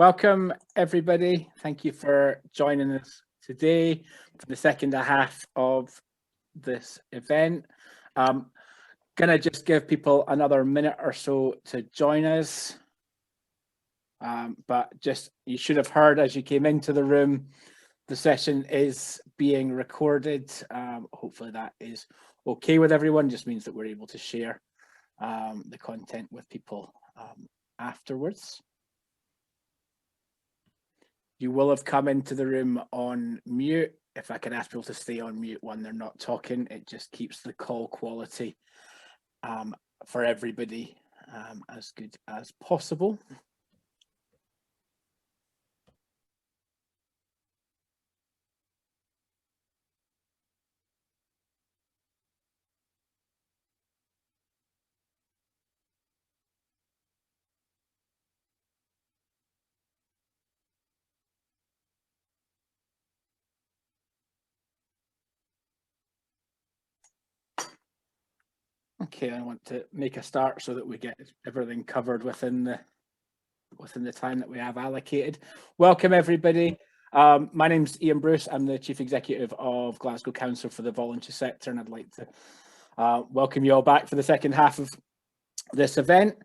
Welcome, everybody. Thank you for joining us today for the second half of this event. Gonna just give people another minute or so to join us. But just, you should have heard as you came into the room, the session is being recorded. Hopefully that is okay with everyone, just means that we're able to share the content with people afterwards. You will have come into the room on mute. If I can ask people to stay on mute when they're not talking, it just keeps the call quality for everybody as good as possible. Okay, I want to make a start so that we get everything covered within the time that we have allocated. Welcome, everybody. My name's Ian Bruce. I'm the Chief Executive of Glasgow Council for the voluntary sector, and I'd like to welcome you all back for the second half of this event.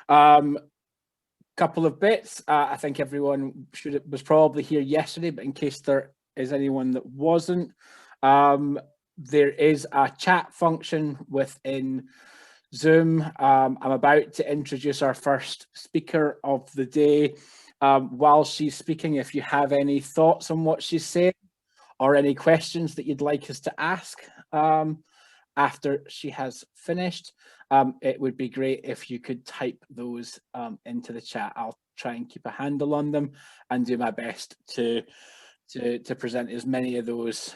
Couple of bits. I think everyone was probably here yesterday, but in case there is anyone that wasn't, there is a chat function within Zoom. I'm about to introduce our first speaker of the day. While she's speaking, if you have any thoughts on what she's saying or any questions that you'd like us to ask after she has finished, it would be great if you could type those into the chat. I'll try and keep a handle on them and do my best to present as many of those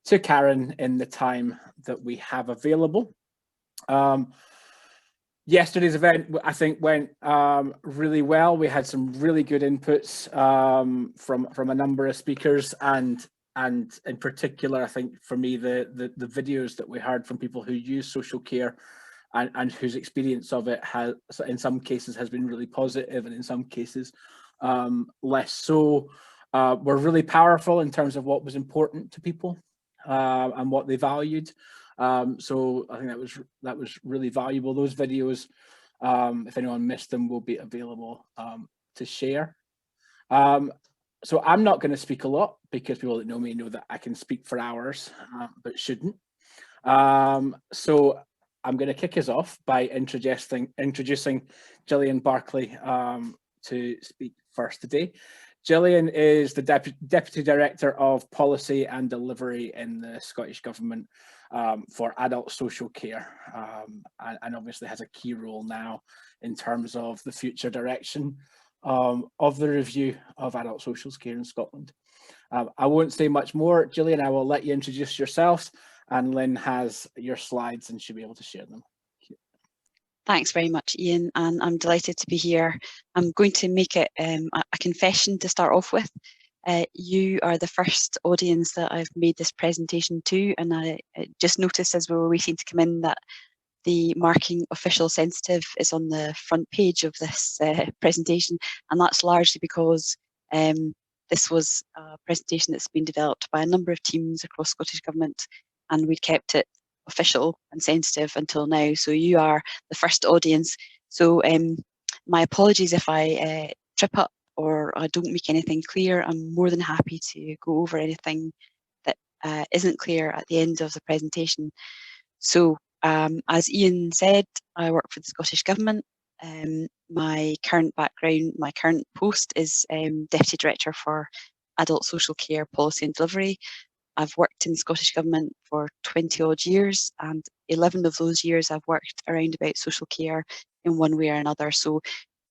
to Karen in the time that we have available. Yesterday's event, I think, went really well. We had some really good inputs from a number of speakers, and in particular, I think for me, the videos that we heard from people who use social care and whose experience of it has, in some cases, has been really positive, and in some cases, less so, were really powerful in terms of what was important to people and what they valued. So I think that was really valuable. Those videos, if anyone missed them, will be available to share. So I'm not going to speak a lot because people that know me know that I can speak for hours, but shouldn't. So I'm going to kick us off by introducing Jillian Barkley to speak first today. Jillian is the Deputy Director of Policy and Delivery in the Scottish Government for adult social care, and obviously has a key role now in terms of the future direction of the review of adult social care in Scotland. I won't say much more, Jillian. I will let you introduce yourselves, and Lynn has your slides and she'll be able to share them. Thanks very much, Ian, and I'm delighted to be here. I'm going to make it a confession to start off with. You are the first audience that I've made this presentation to, and I just noticed as we were waiting to come in that the marking official sensitive is on the front page of this presentation, and that's largely because this was a presentation that's been developed by a number of teams across Scottish Government, and we'd kept it official and sensitive until now. So you are the first audience. So my apologies if I trip up or I don't make anything clear. I'm more than happy to go over anything that isn't clear at the end of the presentation. So as Ian said, I work for the Scottish Government. My current background, my current post is Deputy Director for Adult Social Care Policy and Delivery. I've worked in the Scottish Government for 20 odd years, and 11 of those years I've worked around about social care in one way or another. So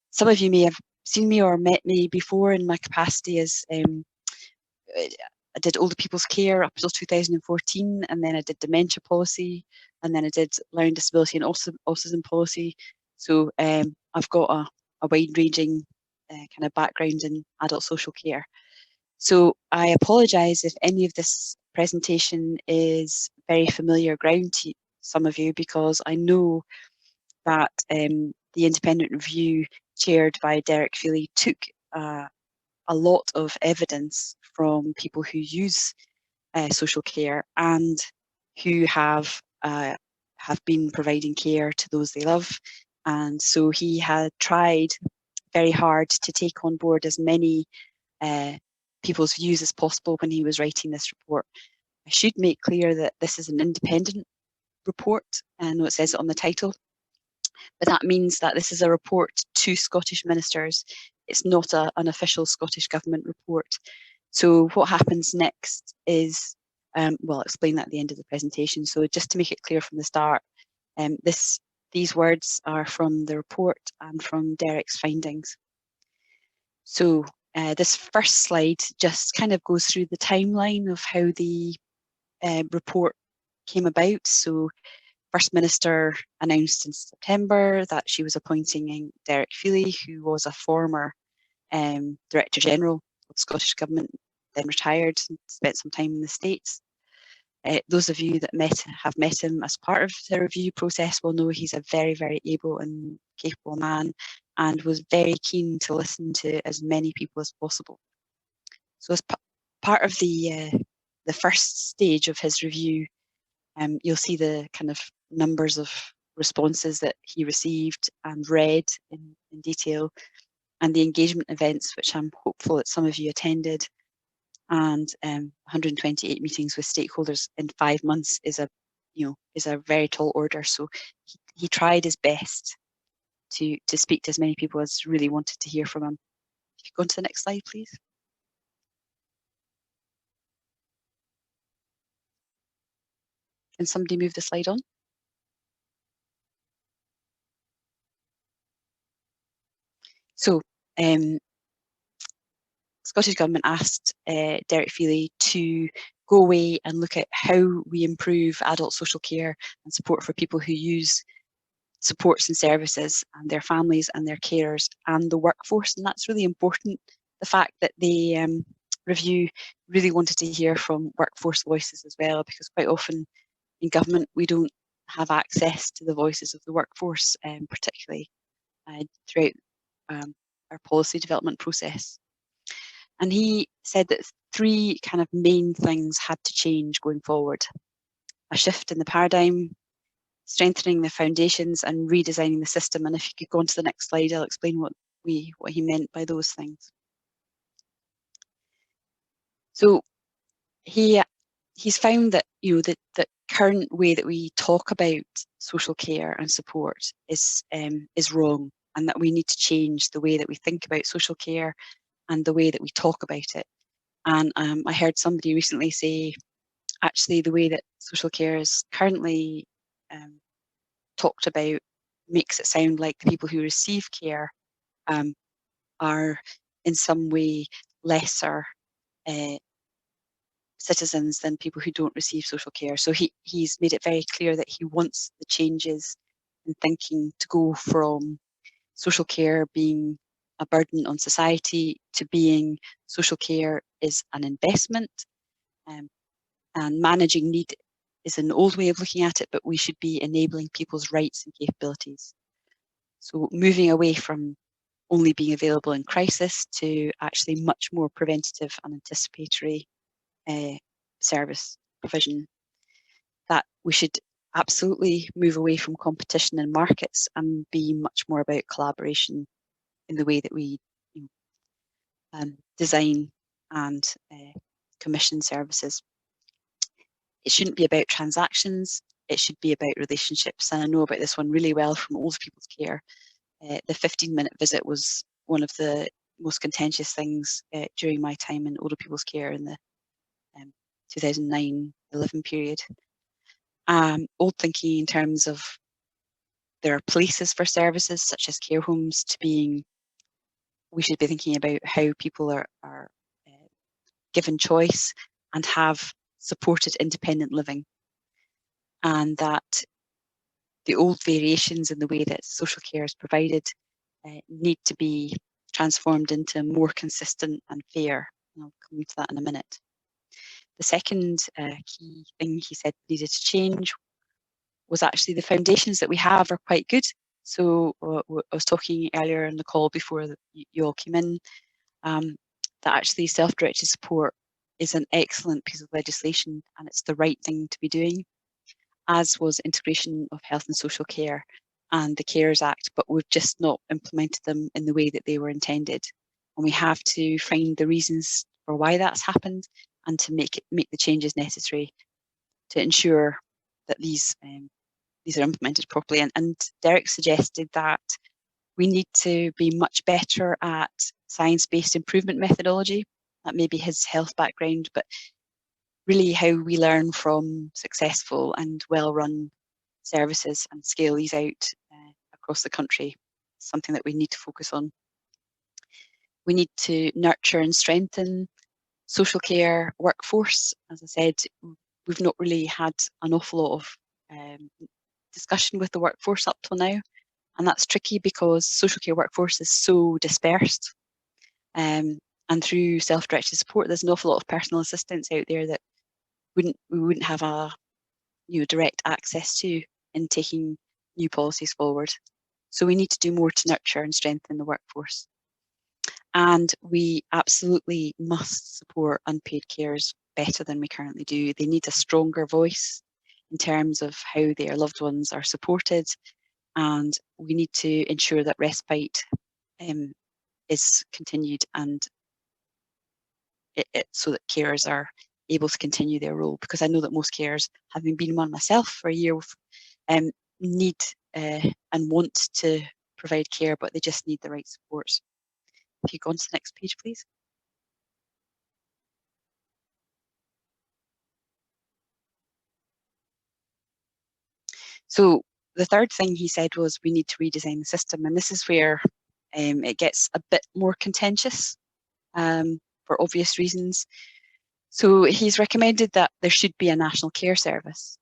some of you may have seen me or met me before in my capacity as I did older people's care up until 2014, and then I did dementia policy, and then I did learning disability and autism policy. So I've got a wide-ranging kind of background in adult social care. So I apologise if any of this presentation is very familiar ground to some of you, because I know that the independent review chaired by Derek Feeley took a lot of evidence from people who use social care and who have been providing care to those they love. And so he had tried very hard to take on board as many people's views as possible when he was writing this report. I should make clear that this is an independent report, and it says it on the title, but that means that this is a report to Scottish ministers. It's not an official Scottish Government report. So what happens next is, well, I'll explain that at the end of the presentation. So just to make it clear from the start, these words are from the report and from Derek's findings. So this first slide just kind of goes through the timeline of how the report came about. So First Minister announced in September that she was appointing Derek Feeley, who was a former Director General of the Scottish Government, then retired and spent some time in the States. Those of you that have met him as part of the review process will know he's a very, very able and capable man, and was very keen to listen to as many people as possible. So as part of the first stage of his review, you'll see the kind of numbers of responses that he received and read in detail, and the engagement events, which I'm hopeful that some of you attended, and 128 meetings with stakeholders in 5 months is a very tall order. So he tried his best to speak to as many people as really wanted to hear from him. If you go on to the next slide, please. Can somebody move the slide on? So Scottish Government asked Derek Feeley to go away and look at how we improve adult social care and support for people who use supports and services, and their families and their carers and the workforce. And that's really important. The fact that the review really wanted to hear from workforce voices as well, because quite often in government we don't have access to the voices of the workforce, particularly throughout our policy development process. And he said that 3 kind of main things had to change going forward: a shift in the paradigm, strengthening the foundations, and redesigning the system. And if you could go on to the next slide, I'll explain what he meant by those things. So he's found that the current way that we talk about social care and support is wrong, and that we need to change the way that we think about social care and the way that we talk about it. And I heard somebody recently say, actually, the way that social care is currently talked about makes it sound like the people who receive care are in some way lesser citizens than people who don't receive social care. So he's made it very clear that he wants the changes in thinking to go from social care being a burden on society to being social care is an investment, and managing need is an old way of looking at it, but we should be enabling people's rights and capabilities. So moving away from only being available in crisis to actually much more preventative and anticipatory service provision. That we should absolutely move away from competition in markets and be much more about collaboration in the way that we design and commission services. It shouldn't be about transactions, it should be about relationships. And I know about this one really well from Old People's Care. The 15-minute visit was one of the most contentious things during my time in Older People's Care in the 2009-11 period. Old thinking in terms of there are places for services such as care homes to being, we should be thinking about how people are given choice and have supported independent living, and that the old variations in the way that social care is provided need to be transformed into more consistent and fair. And I'll come to that in a minute. The second key thing he said needed to change was actually the foundations that we have are quite good. So I was talking earlier in the call before you all came in that actually self-directed support is an excellent piece of legislation and it's the right thing to be doing, as was integration of health and social care and the Carers Act, but we've just not implemented them in the way that they were intended. And we have to find the reasons for why that's happened and to make the changes necessary to ensure that these are implemented properly. And Derek suggested that we need to be much better at science-based improvement methodology. That may be his health background, but really how we learn from successful and well-run services and scale these out across the country, something that we need to focus on. We need to nurture and strengthen social care workforce. As I said, we've not really had an awful lot of discussion with the workforce up till now, and that's tricky because social care workforce is so dispersed. And through self-directed support, there's an awful lot of personal assistance out there that we wouldn't have a direct access to in taking new policies forward. So we need to do more to nurture and strengthen the workforce. And we absolutely must support unpaid carers better than we currently do. They need a stronger voice in terms of how their loved ones are supported, and we need to ensure that respite is continued and so that carers are able to continue their role, because I know that most carers, having been one myself for a year, need and want to provide care, but they just need the right supports. If you go on to the next page, please. So the third thing he said was we need to redesign the system, and this is where it gets a bit more contentious for obvious reasons. So he's recommended that there should be a national care service,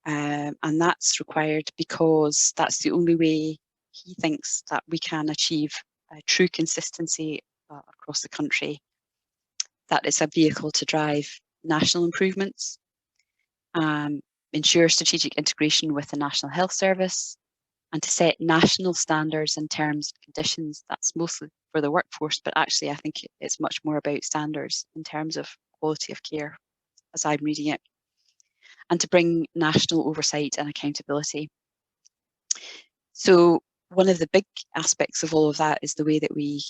and that's required because that's the only way he thinks that we can achieve true consistency across the country, that it's a vehicle to drive national improvements, ensure strategic integration with the National Health Service, and to set national standards and terms and conditions. That's mostly for the workforce, but actually I think it's much more about standards in terms of quality of care, as I'm reading it, and to bring national oversight and accountability. So one of the big aspects of all of that is the way that we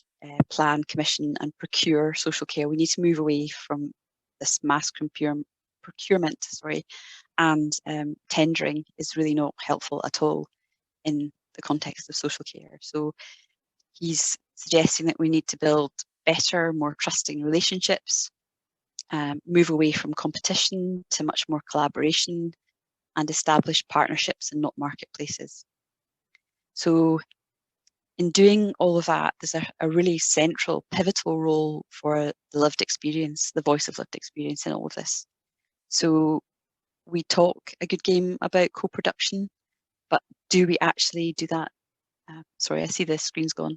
plan, commission and procure social care. We need to move away from this mass procurement, and tendering is really not helpful at all in the context of social care. So he's suggesting that we need to build better, more trusting relationships, move away from competition to much more collaboration, and establish partnerships and not marketplaces. So in doing all of that, there's a really central, pivotal role for the lived experience, the voice of lived experience in all of this. So we talk a good game about co-production, but do we actually do that? Sorry, I see the screen's gone.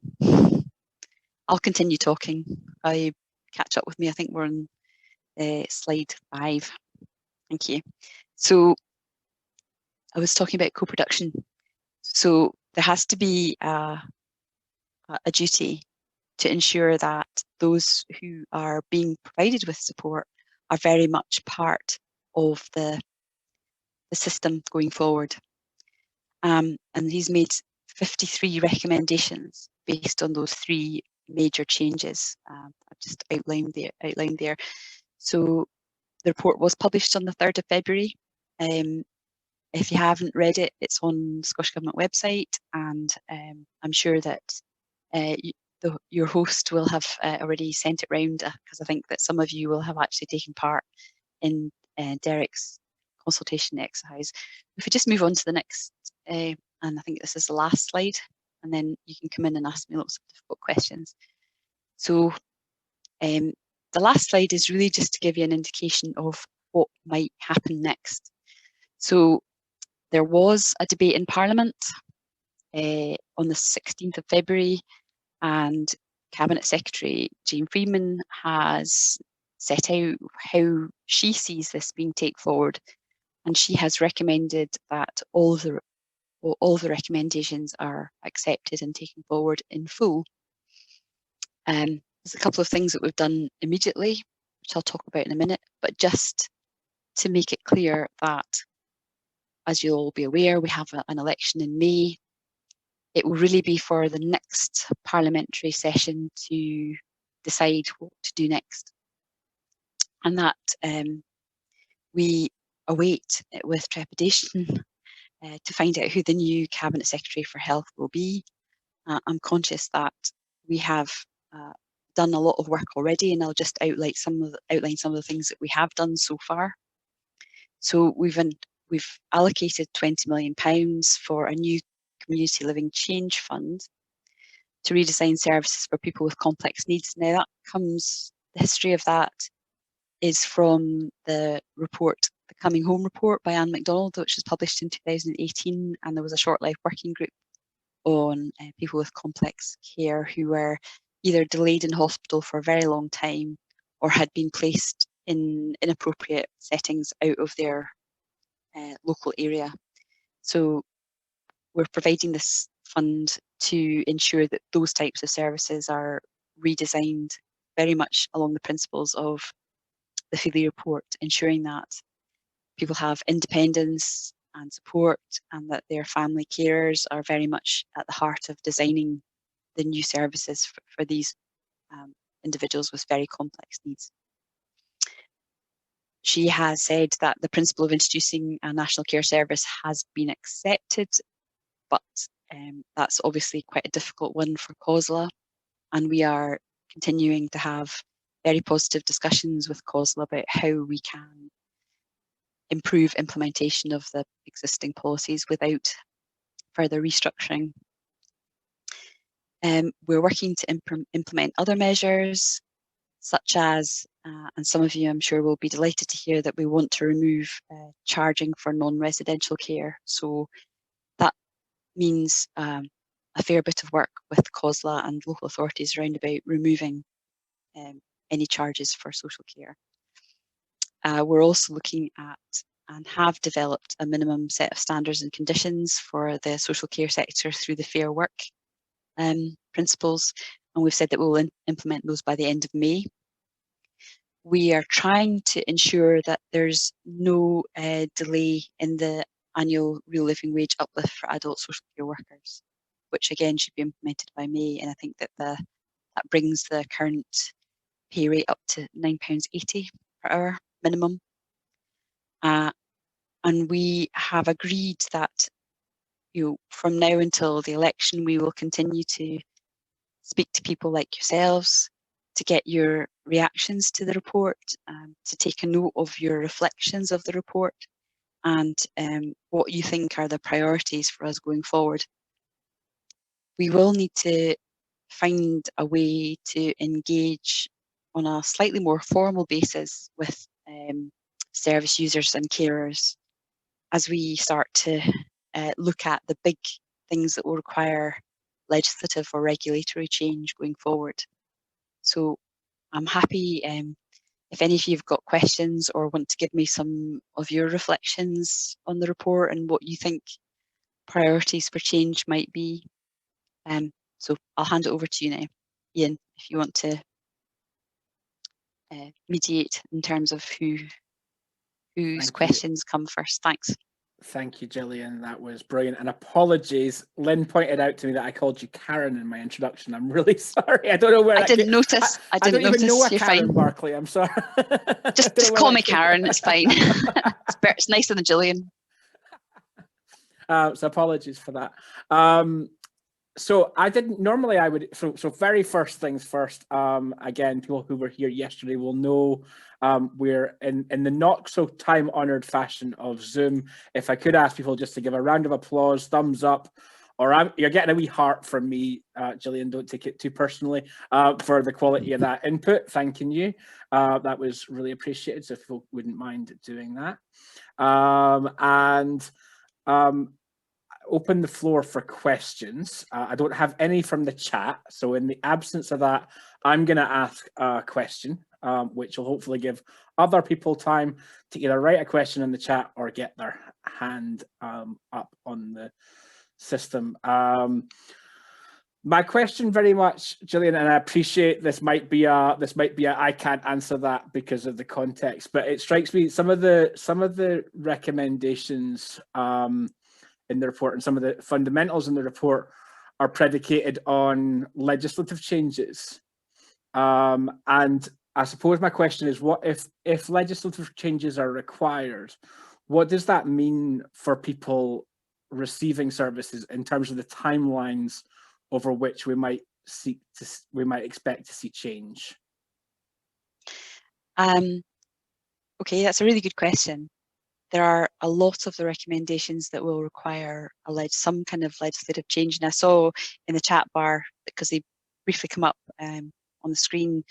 I'll continue talking. Catch up with me. I think we're on slide 5. Thank you. So I was talking about co-production. So there has to be a duty to ensure that those who are being provided with support are very much part of the system going forward. And he's made 53 recommendations based on those 3 major changes I've just outlined there. So the report was published on the 3rd of February. If you haven't read it, it's on the Scottish Government website, and I'm sure that your host will have already sent it round, because I think that some of you will have actually taken part in Derek's consultation exercise. If we just move on to the next, and I think this is the last slide, and then you can come in and ask me lots of difficult questions. So the last slide is really just to give you an indication of what might happen next. So there was a debate in Parliament on the 16th of February, and Cabinet Secretary Jane Freeman has set out how she sees this being taken forward, and she has recommended that all the recommendations are accepted and taken forward in full. There's a couple of things that we've done immediately, which I'll talk about in a minute, but just to make it clear that, as you'll all be aware, we have an election in May. It will really be for the next parliamentary session to decide what to do next. And that we await it with trepidation to find out who the new Cabinet Secretary for Health will be. I'm conscious that we have done a lot of work already, and I'll just outline some of the things that we have done so far. So we've allocated £20 million for a new community living change fund to redesign services for people with complex needs. Now the history of that is from the report, the Coming Home report by Anne MacDonald, which was published in 2018, and there was a short life working group on people with complex care who were either delayed in hospital for a very long time or had been placed in inappropriate settings out of their local area. So we're providing this fund to ensure that those types of services are redesigned very much along the principles of the Feeley report, ensuring that people have independence and support, and that their family carers are very much at the heart of designing the new services for these individuals with very complex needs. She has said that the principle of introducing a national care service has been accepted, but that's obviously quite a difficult one for COSLA, and we are continuing to have very positive discussions with COSLA about how we can improve implementation of the existing policies without further restructuring. We're working to implement other measures, such as, and some of you I'm sure will be delighted to hear that we want to remove charging for non-residential care. So that means a fair bit of work with COSLA and local authorities around about removing any charges for social care. We're also looking at and have developed a minimum set of standards and conditions for the social care sector through the Fair Work principles, and we've said that we'll implement those by the end of May. We are trying to ensure that there's no delay in the annual real living wage uplift for adult social care workers, which again should be implemented by May, and I think that that brings the current pay rate up to £9.80 per hour minimum. And we have agreed that from now until the election, we will continue to speak to people like yourselves to get your reactions to the report, to take a note of your reflections of the report, and what you think are the priorities for us going forward. We will need to find a way to engage on a slightly more formal basis with service users and carers as we start to look at the big things that will require legislative or regulatory change going forward. So I'm happy if any of you have got questions or want to give me some of your reflections on the report and what you think priorities for change might be. So I'll hand it over to you now, Ian, if you want to mediate in terms of whose questions come first. Thanks. Thank you, Jillian. That was brilliant. And apologies, Lynn pointed out to me that I called you Karen in my introduction. I'm really sorry. I don't know where I didn't notice. I don't even know a You're Karen fine. Barkley. I'm sorry. Just call me Karen. It's fine. It's nicer than Jillian. So apologies for that. So I didn't normally I would so very first things first. Again, people who were here yesterday will know we're in the not so time honored fashion of Zoom. If I could ask people just to give a round of applause, thumbs up, or you're getting a wee heart from me, Jillian. Don't take it too personally for the quality of that input. Thanking you. That was really appreciated. So if people wouldn't mind doing that, open the floor for questions. I don't have any from the chat, so in the absence of that, I'm going to ask a question, which will hopefully give other people time to either write a question in the chat or get their hand up on the system. My question very much, Jillian, and I appreciate this might be a I can't answer that because of the context, but it strikes me some of the recommendations in the report and some of the fundamentals in the report are predicated on legislative changes. And I suppose my question is, what if legislative changes are required, what does that mean for people receiving services in terms of the timelines over which we might expect to see change? Okay, that's a really good question. There are a lot of the recommendations that will require some kind of legislative change. And I saw in the chat bar, because they briefly come up on the screen,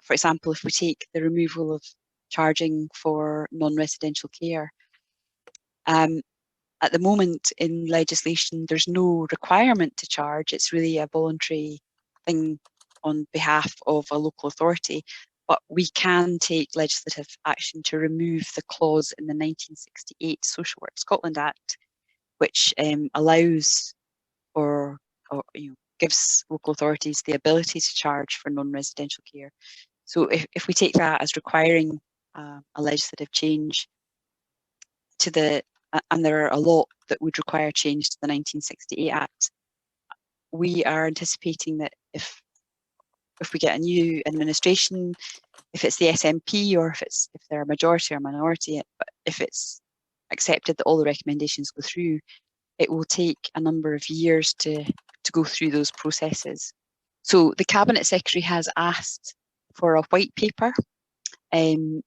for example, if we take the removal of charging for non-residential care. At the moment in legislation, there's no requirement to charge. It's really a voluntary thing on behalf of a local authority. But we can take legislative action to remove the clause in the 1968 Social Work Scotland Act, which allows or gives local authorities the ability to charge for non-residential care. So if we take that as requiring a legislative change to and there are a lot that would require change to the 1968 Act, we are anticipating that if we get a new administration, if it's the SNP or if they're a majority or minority, but if it's accepted that all the recommendations go through, it will take a number of years to go through those processes. So the Cabinet Secretary has asked for a white paper, very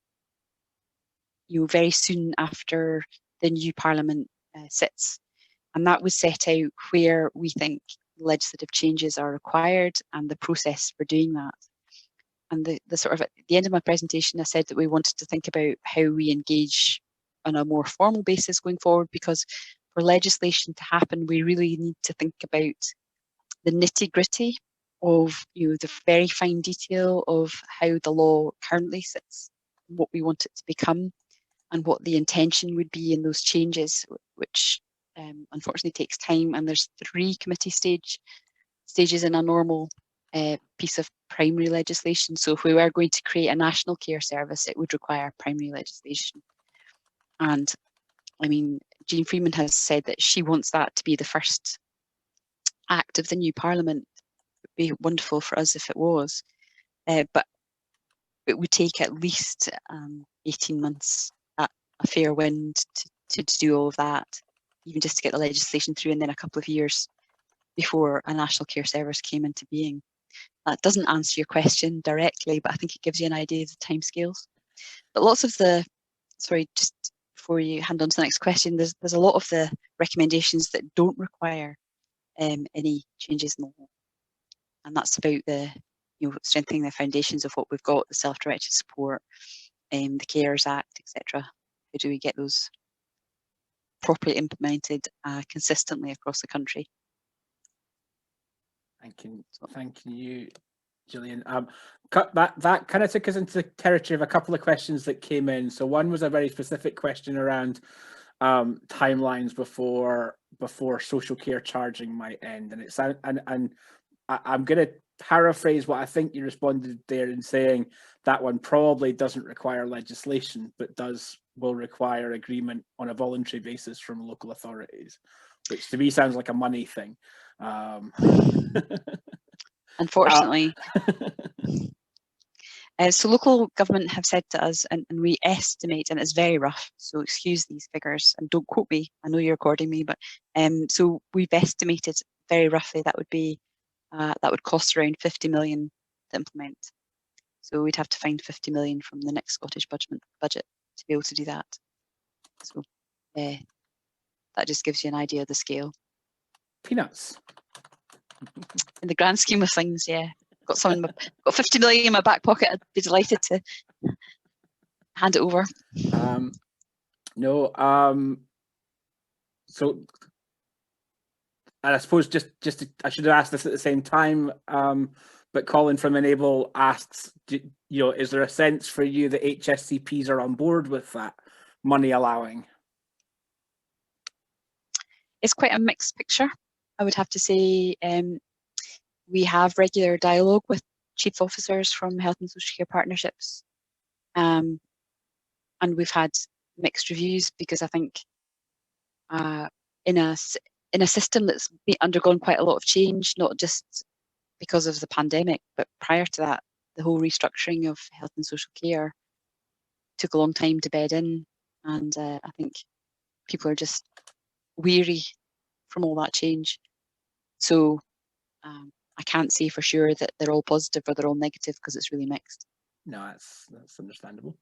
soon after the new Parliament sits, and that would set out where we think legislative changes are required and the process for doing that. And the sort of at the end of my presentation, I said that we wanted to think about how we engage on a more formal basis going forward, because for legislation to happen, we really need to think about the nitty-gritty of the very fine detail of how the law currently sits, what we want it to become, and what the intention would be in those changes, which unfortunately takes time. And there's 3 committee stages in a normal piece of primary legislation. So if we were going to create a national care service, it would require primary legislation. And I mean, Jean Freeman has said that she wants that to be the first act of the new Parliament. It would be wonderful for us if it was, but it would take at least 18 months at a fair wind to do all of that, even just to get the legislation through, and then a couple of years before a national care service came into being. That doesn't answer your question directly, but I think it gives you an idea of the timescales. But lots of sorry, just before you hand on to the next question, there's a lot of the recommendations that don't require any changes in the law, and that's about the strengthening the foundations of what we've got, the self-directed support, the Carers Act, etc. How do we get those properly implemented consistently across the country? Thank you, Jillian. That kind of took us into the territory of a couple of questions that came in. So one was a very specific question around timelines before social care charging might end, and I'm going to paraphrase what I think you responded there in saying that one probably doesn't require legislation, but will require agreement on a voluntary basis from local authorities, which to me sounds like a money thing. Unfortunately. So local government have said to us, and we estimate, and it's very rough, so excuse these figures and don't quote me, I know you're recording me, but so we've estimated very roughly that would cost around 50 million to implement. So we'd have to find 50 million from the next Scottish budget to be able to do that. So that just gives you an idea of the scale. Peanuts. In the grand scheme of things, yeah. Got 50 million in my back pocket. I'd be delighted to hand it over. So, and I suppose I should have asked this at the same time, but Colin from Enable asks, is there a sense for you that HSCPs are on board with that money allowing? It's quite a mixed picture, I would have to say. we have regular dialogue with chief officers from health and social care partnerships, and we've had mixed reviews, because I think in a system that's undergone quite a lot of change, not just because of the pandemic, but prior to that, the whole restructuring of health and social care took a long time to bed in, and I think people are just weary from all that change. So I can't say for sure that they're all positive or they're all negative, because it's really mixed. No, that's understandable.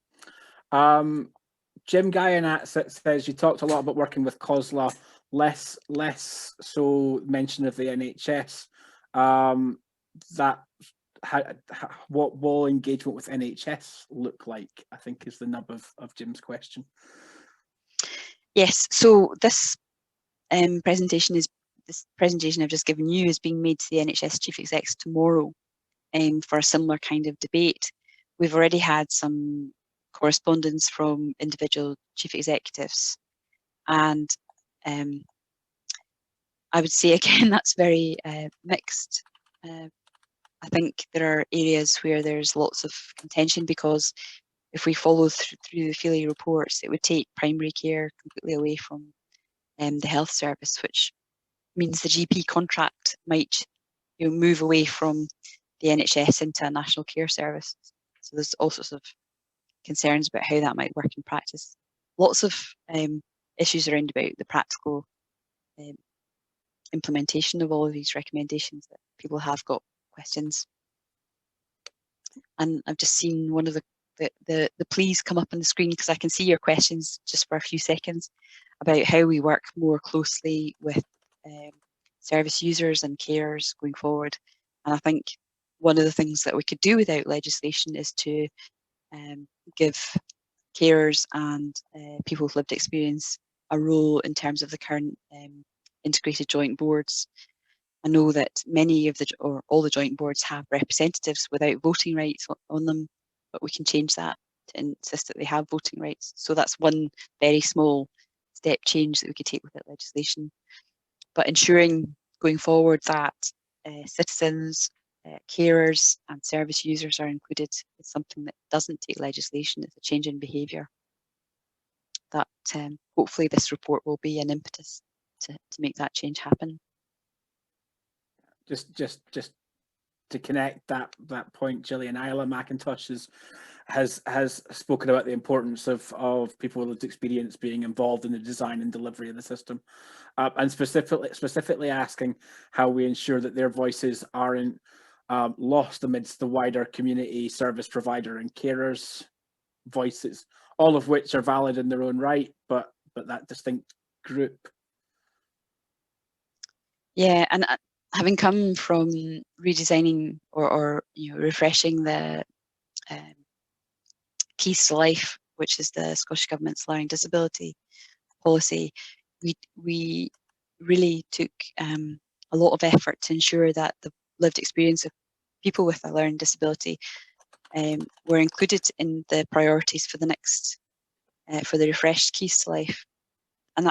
Jim Guyanat says you talked a lot about working with COSLA, less so mention of the NHS. What will engagement with NHS look like, I think, is the nub of Jim's question. Yes, so this presentation I've just given you is being made to the NHS Chief Executive tomorrow for a similar kind of debate. We've already had some correspondence from individual chief executives, and I would say again that's very mixed. I think there are areas where there's lots of contention, because if we follow through the Feeley reports, it would take primary care completely away from the health service, which means the GP contract might move away from the NHS into a national care service. So there's all sorts of concerns about how that might work in practice. Lots of issues around about the practical implementation of all of these recommendations that people have got questions. And I've just seen one of the pleas come up on the screen, because I can see your questions just for a few seconds about how we work more closely with service users and carers going forward. And I think one of the things that we could do without legislation is to give carers and people with lived experience a role in terms of the current integrated joint boards. I know that many of or all the joint boards have representatives without voting rights on them, but we can change that to insist that they have voting rights. So that's one very small step change that we could take without legislation. But ensuring going forward that citizens, carers and service users are included is something that doesn't take legislation. It's a change in behaviour that hopefully this report will be an impetus to make that change happen. Just to connect that point, Jillian, Isla McIntosh has spoken about the importance of people with experience being involved in the design and delivery of the system, and specifically asking how we ensure that their voices aren't lost amidst the wider community service provider and carers voices, all of which are valid in their own right, but that distinct group. Yeah, and having come from redesigning or refreshing the Keys to Life, which is the Scottish Government's learning disability policy, we really took a lot of effort to ensure that the lived experience of people with a learning disability were included in the priorities for the next for the refreshed Keys to Life. And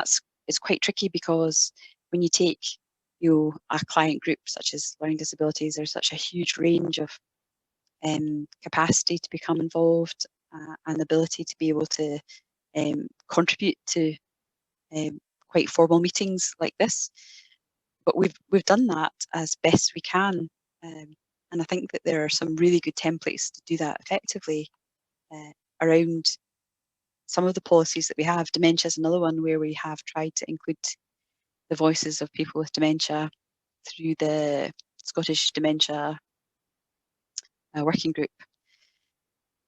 it's quite tricky, because when you take a client group such as learning disabilities, there's such a huge range of capacity to become involved and ability to be able to contribute to quite formal meetings like this. But we've done that as best we can, and I think that there are some really good templates to do that effectively around some of the policies that we have. Dementia is another one where we have tried to include the voices of people with dementia through the Scottish Dementia Working Group.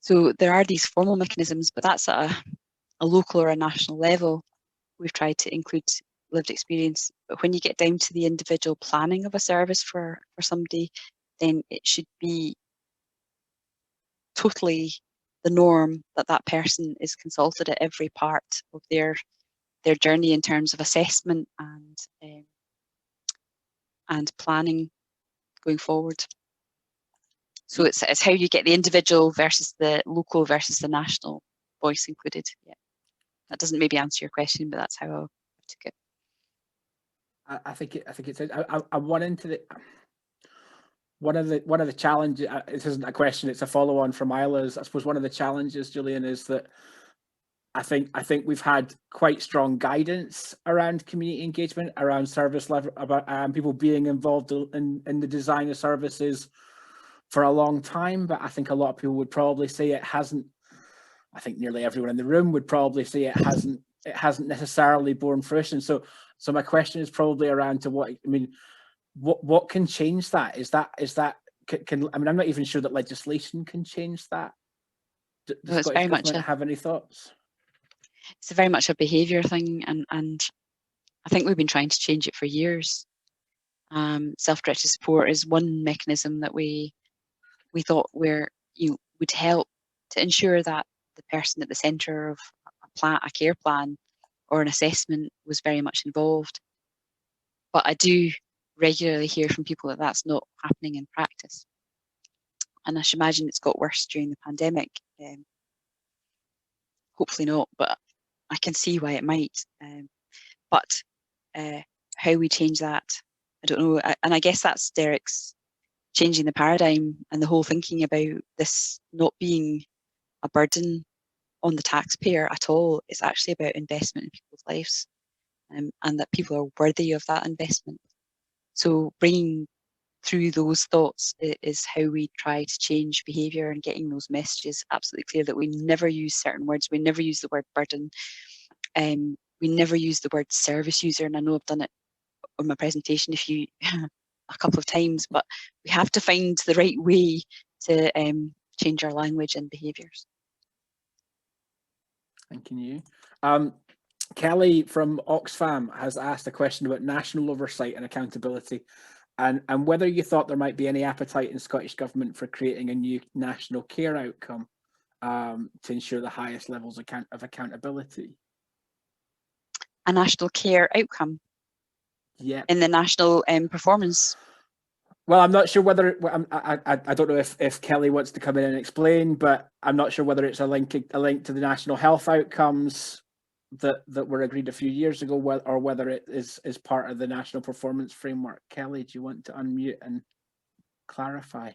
So there are these formal mechanisms, but that's at a local or a national level. We've tried to include lived experience, but when you get down to the individual planning of a service for somebody, then it should be totally the norm that that person is consulted at every part of their journey in terms of assessment and planning going forward. So it's how you get the individual versus the local versus the national voice included. Yeah, that doesn't maybe answer your question, but that's how I took it. I think it's. I went into the. one of the challenges, this isn't a question, it's a follow on from Isla's. I suppose one of the challenges, Jillian, is that I think we've had quite strong guidance around community engagement, around service level, about people being involved in the design of services for a long time. But I think a lot of people would probably say it hasn't. I think nearly everyone in the room would probably say it hasn't necessarily borne fruition. So my question is probably around to what, I mean, what can change that? Is that can I mean, I'm not even sure that legislation can change that. Does No, it's Scottish very much Government have any thoughts? it's very much a behaviour thing, and I think we've been trying to change it for years. Self-directed support is one mechanism that we thought would help to ensure that the person at the centre of a care plan or an assessment was very much involved. But I do regularly hear from people that that's not happening in practice, and I should imagine it's got worse during the pandemic. Hopefully not, but I can see why it might. But how we change that, I don't know. And I guess that's Derek's changing the paradigm and the whole thinking about this not being a burden on the taxpayer at all. It's actually about investment in people's lives, and that people are worthy of that investment. So bringing through those thoughts is how we try to change behaviour, and getting those messages absolutely clear that we never use certain words. We never use the word burden. We never use the word service user, and I know I've done it on my presentation a couple of times, but we have to find the right way to change our language and behaviours. Thank you. Kelly from Oxfam has asked a question about national oversight and accountability, and whether you thought there might be any appetite in Scottish Government for creating a new national care outcome to ensure the highest levels of accountability. A national care outcome? Yeah. In the national performance? Well, I'm not sure whether, I don't know if Kelly wants to come in and explain, but I'm not sure whether it's a link to the national health outcomes that were agreed a few years ago, or whether it is part of the national performance framework. Kelly, do you want to unmute and clarify?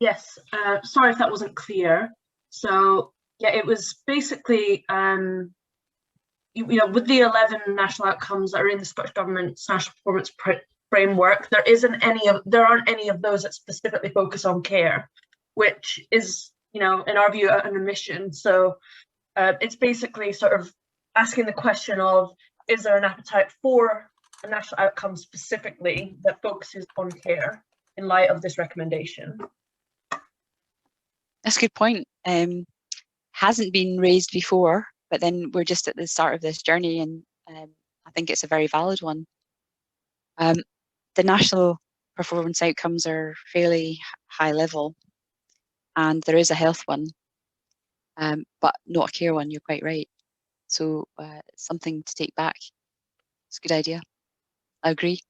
Yes, sorry if that wasn't clear. So yeah, it was basically, with the 11 national outcomes that are in the Scottish Government's national performance framework, there aren't any of those that specifically focus on care, which is, in our view, an omission. So it's basically sort of asking the question of, is there an appetite for a national outcome specifically that focuses on care in light of this recommendation? That's a good point. Hasn't been raised before, but then we're just at the start of this journey, and I think it's a very valid one. The national performance outcomes are fairly high level, and there is a health one, but not a care one. You're quite right. So something to take back. It's a good idea. I agree.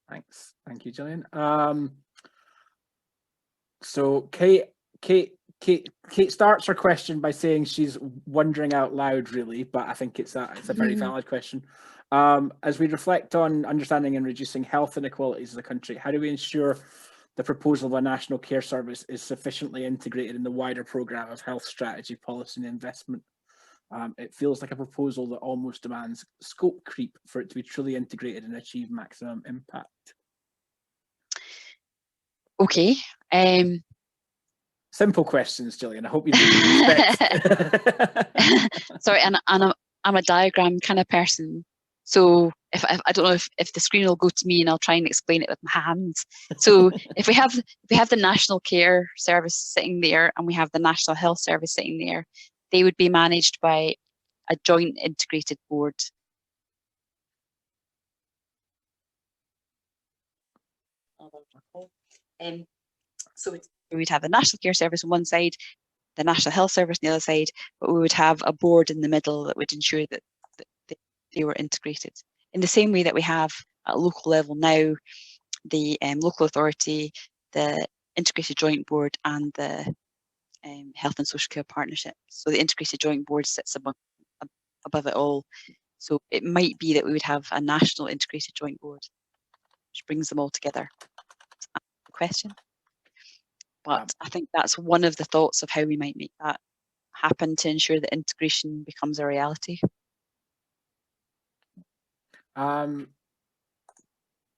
Thanks. Thank you, Jillian. So Kate starts her question by saying she's wondering out loud, really, but I think it's a very valid question. As we reflect on understanding and reducing health inequalities in the country, how do we ensure the proposal of a national care service is sufficiently integrated in the wider programme of health strategy, policy and investment? It feels like a proposal that almost demands scope creep for it to be truly integrated and achieve maximum impact. Okay. Simple questions, Jillian. I hope you respect. Sorry, and I'm a diagram kind of person. So if I don't know if the screen will go to me, and I'll try and explain it with my hands. So if we have the National Care Service sitting there, and we have the National Health Service sitting there, they would be managed by a joint integrated board. So we'd have the National Care Service on one side, the National Health Service on the other side, but we would have a board in the middle that would ensure that they were integrated. In the same way that we have at a local level now, the local authority, the integrated joint board, and the health and social care partnership. So the integrated joint board sits above it all. So it might be that we would have a national integrated joint board, which brings them all together. That's the question. But I think that's one of the thoughts of how we might make that happen to ensure that integration becomes a reality.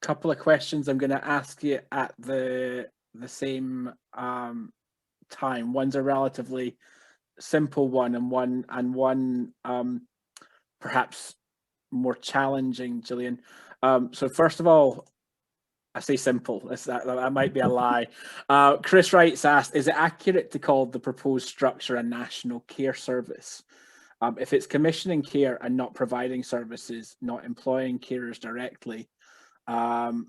Couple of questions I'm going to ask you at the same time. One's a relatively simple one, and one perhaps more challenging, Jillian. So first of all, I say simple. That might be a lie. Chris Wright's asked, is it accurate to call the proposed structure a national care service? If it's commissioning care and not providing services, not employing carers directly, some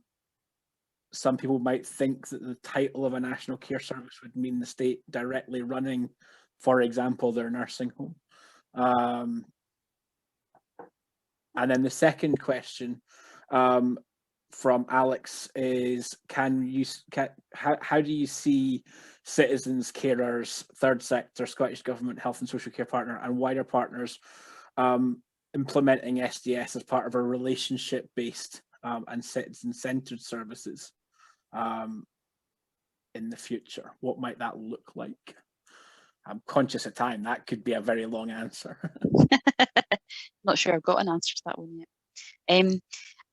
people might think that the title of a national care service would mean the state directly running, for example, their nursing home. And then the second question from Alex is, how do you see citizens, carers, third sector, Scottish Government, health and social care partner and wider partners implementing SDS as part of a relationship-based and citizen-centred services in the future? What might that look like? I'm conscious of time. That could be a very long answer. Not sure I've got an answer to that one yet.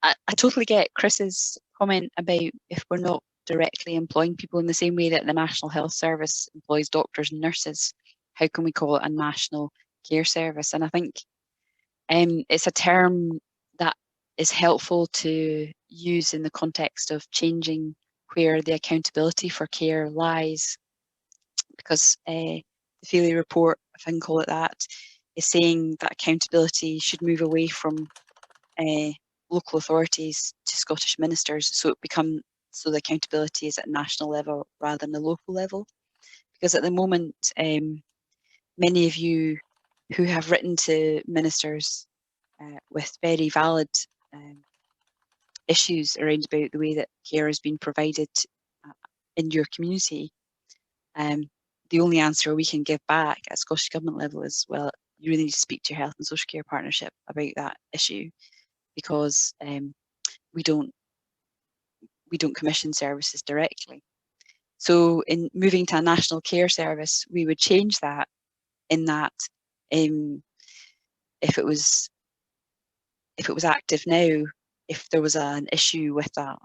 I totally get Chris's comment about if we're not directly employing people in the same way that the National Health Service employs doctors and nurses, how can we call it a national care service? And I think it's a term that is helpful to use in the context of changing where the accountability for care lies, because the Feeley report, if I can call it that, is saying that accountability should move away from local authorities to Scottish ministers, so the accountability is at national level rather than the local level. Because at the moment, many of you who have written to ministers with very valid issues around about the way that care has been provided in your community, the only answer we can give back at Scottish Government level is, well, you really need to speak to your health and social care partnership about that issue, because we don't commission services directly. So in moving to a national care service, we would change that in that if it was active now, if there was an issue with a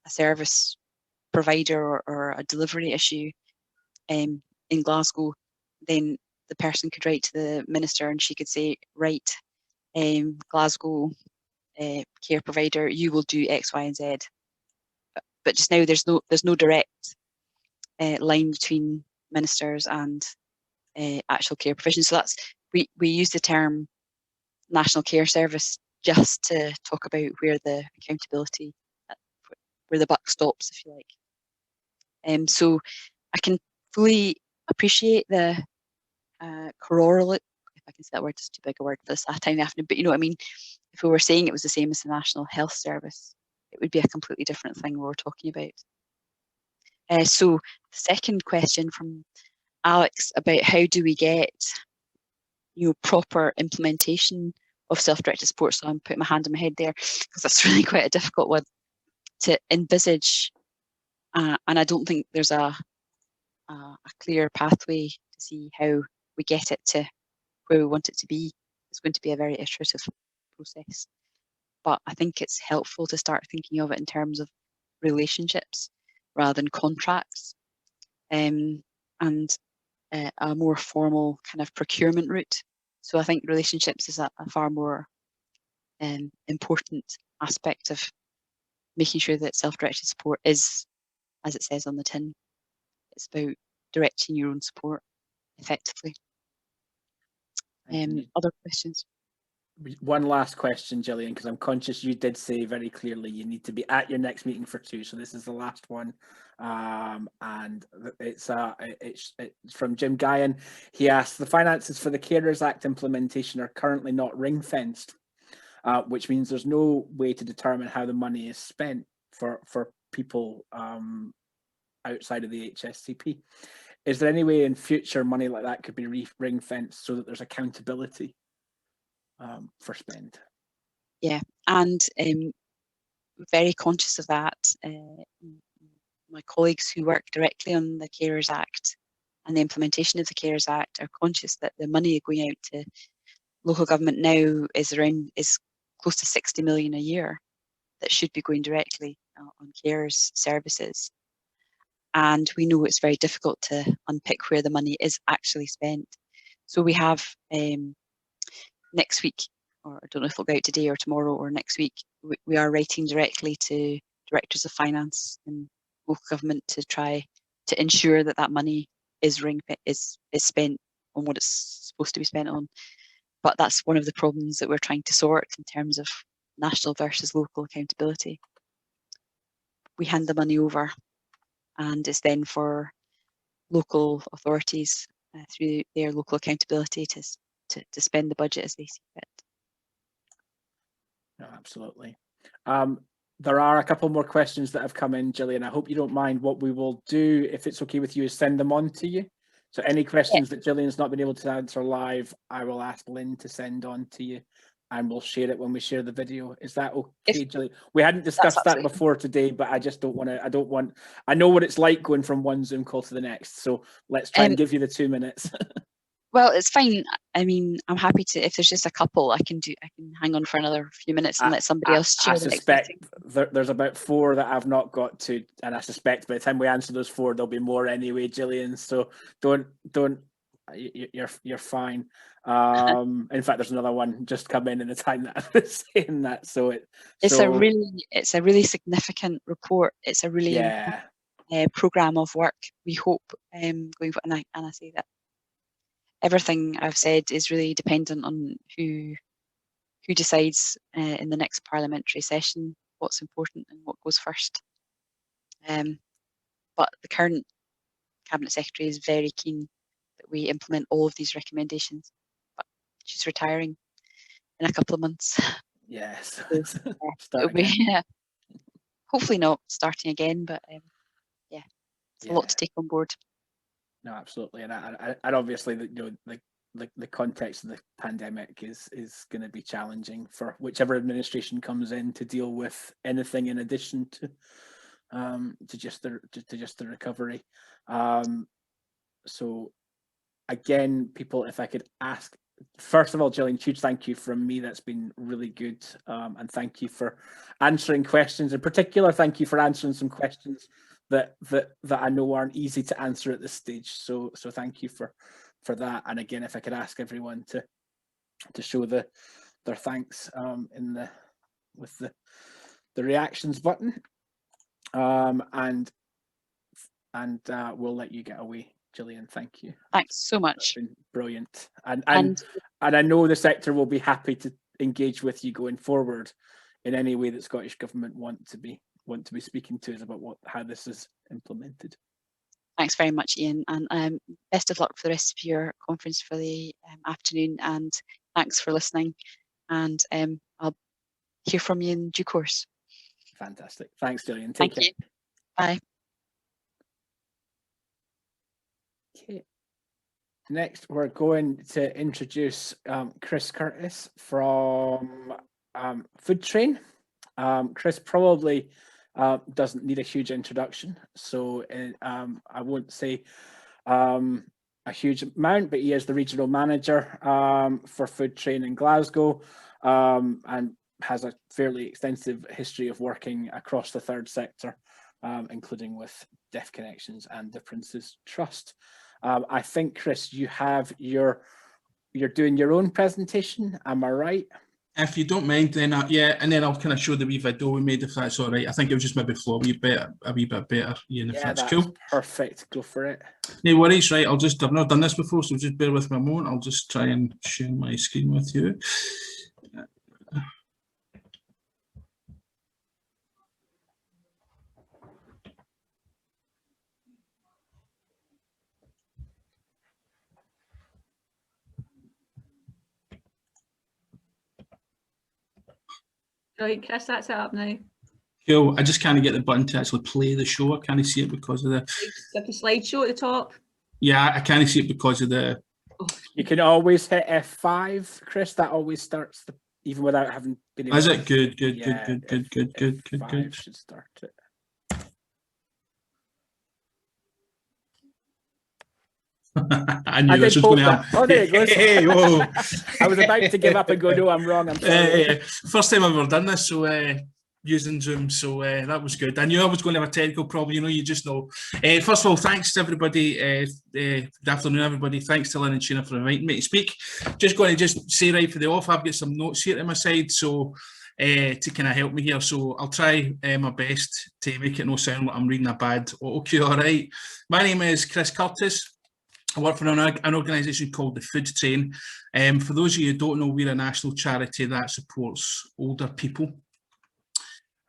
service provider or a delivery issue in Glasgow, then the person could write to the minister and she could say, right, Glasgow care provider, you will do X, Y, and Z. But just now there's no direct line between ministers and actual care provision. So that's we use the term national care service just to talk about where the accountability, where the buck stops, if you like. So I can fully appreciate the correlate, if I can say that word, it's too big a word for this time in the afternoon, but you know what I mean. If we were saying it was the same as the National Health Service, it would be a completely different thing we were talking about. So the second question from Alex about how do we get proper implementation of self-directed support. So I'm putting my hand on my head there because that's really quite a difficult one to envisage, and I don't think there's a clear pathway to see how we get it to where we want it to be. It's going to be a very iterative process, but I think it's helpful to start thinking of it in terms of relationships rather than contracts, and a more formal kind of procurement route. So I think relationships is a far more important aspect of making sure that self-directed support is, as it says on the tin, it's about directing your own support effectively. Other questions? One last question, Jillian, because I'm conscious you did say very clearly you need to be at your next meeting for 2, so this is the last one, and it's from Jim Guyan. He asks, the finances for the Carers Act implementation are currently not ring-fenced, which means there's no way to determine how the money is spent for people outside of the HSCP. Is there any way in future money like that could be ring-fenced so that there's accountability for spend? Yeah, and very conscious of that. My colleagues who work directly on the Carers Act and the implementation of the Carers Act are conscious that the money going out to local government now is close to 60 million a year that should be going directly on carers services. And we know it's very difficult to unpick where the money is actually spent. So we have next week, or I don't know if it'll go out today or tomorrow or next week, we are writing directly to directors of finance and local government to try to ensure that that money is spent on what it's supposed to be spent on. But that's one of the problems that we're trying to sort in terms of national versus local accountability. We hand the money over, and it's then for local authorities through their local accountability to spend the budget as they see fit. No, absolutely. There are a couple more questions that have come in, Jillian. I hope you don't mind. What we will do, if it's okay with you, is send them on to you. So any questions that Jillian's not been able to answer live, I will ask Lynn to send on to you, and we'll share it when we share the video. Is that okay, Jillian? We hadn't discussed that before today, but I just don't want to, I know what it's like going from one Zoom call to the next. So let's try and give you the 2 minutes. Well, it's fine. I mean, I'm happy to, if there's just a couple, I can hang on for another few minutes and let somebody else share. I suspect there's about 4 that I've not got to, and I suspect by the time we answer those 4, there'll be more anyway, Jillian. So don't, you're fine. In fact, there's another one just come in the time that I was saying that. So it's a really significant report. It's a really program of work. We hope going forward, and I say that everything I've said is really dependent on who decides in the next parliamentary session what's important and what goes first. But the current Cabinet Secretary is very keen that we implement all of these recommendations. But she's retiring in a couple of months. Yes. Hopefully not starting again, but it's a lot to take on board. No, absolutely, and obviously the context of the pandemic is going to be challenging for whichever administration comes in to deal with anything in addition to just the recovery. So again, people, if I could ask, first of all, Jillian, huge thank you from me. That's been really good, and thank you for answering questions. In particular, thank you for answering some questions that I know aren't easy to answer at this stage. So thank you for that. And again, if I could ask everyone to show their thanks with the reactions button, and we'll let you get away, Jillian. Thank you. Thanks so much. It's been brilliant, and I know the sector will be happy to engage with you going forward in any way that Scottish Government want to be speaking to us about how this is implemented. Thanks very much, Ian, and best of luck for the rest of your conference for the afternoon, and thanks for listening, and I'll hear from you in due course. Fantastic. Thanks, Jillian. Take care. You. Bye. Okay. Next, we're going to introduce Chris Curtis from Food Train. Chris probably doesn't need a huge introduction, so I won't say a huge amount, but he is the regional manager for Food Train in Glasgow, and has a fairly extensive history of working across the third sector, including with Deaf Connections and the Prince's Trust. I think, Chris, you're doing your own presentation, am I right? If you don't mind, then and then I'll kind of show the wee video we made, if that's all right. I think it was just maybe flow a wee bit better, Ian, if that's cool. Perfect. Go for it. No worries, right? I've not done this before, so just bear with me a moment. I'll just try and share my screen with you. Right, Chris, that's it up now. Cool. I just can't get the button to actually play the show. I can't see it because of the... Got the slideshow at the top. Yeah, I can't see it because of the... You can always hit F5, Chris. That always starts even without having been able Is to- it good? Good, Yeah, good, good, good, good, good, F5 good. should start it. I knew I this did was going post to that. Oh, there it goes. Hey, whoa. I was about to give up and go, no, I'm wrong, I'm sorry. First time I've ever done this, so using Zoom, so that was good. I knew I was going to have a technical problem, you know, you just know. First of all, thanks to everybody. Good afternoon, everybody. Thanks to Lynn and Sheena for inviting me to speak. Just going to say right for the off, I've got some notes here to my side, so to kind of help me here. So I'll try my best to make it no sound like I'm reading a bad auto cue, all right. My name is Chris Curtis. I work for an organisation called the Food Train. For those of you who don't know, we're a national charity that supports older people.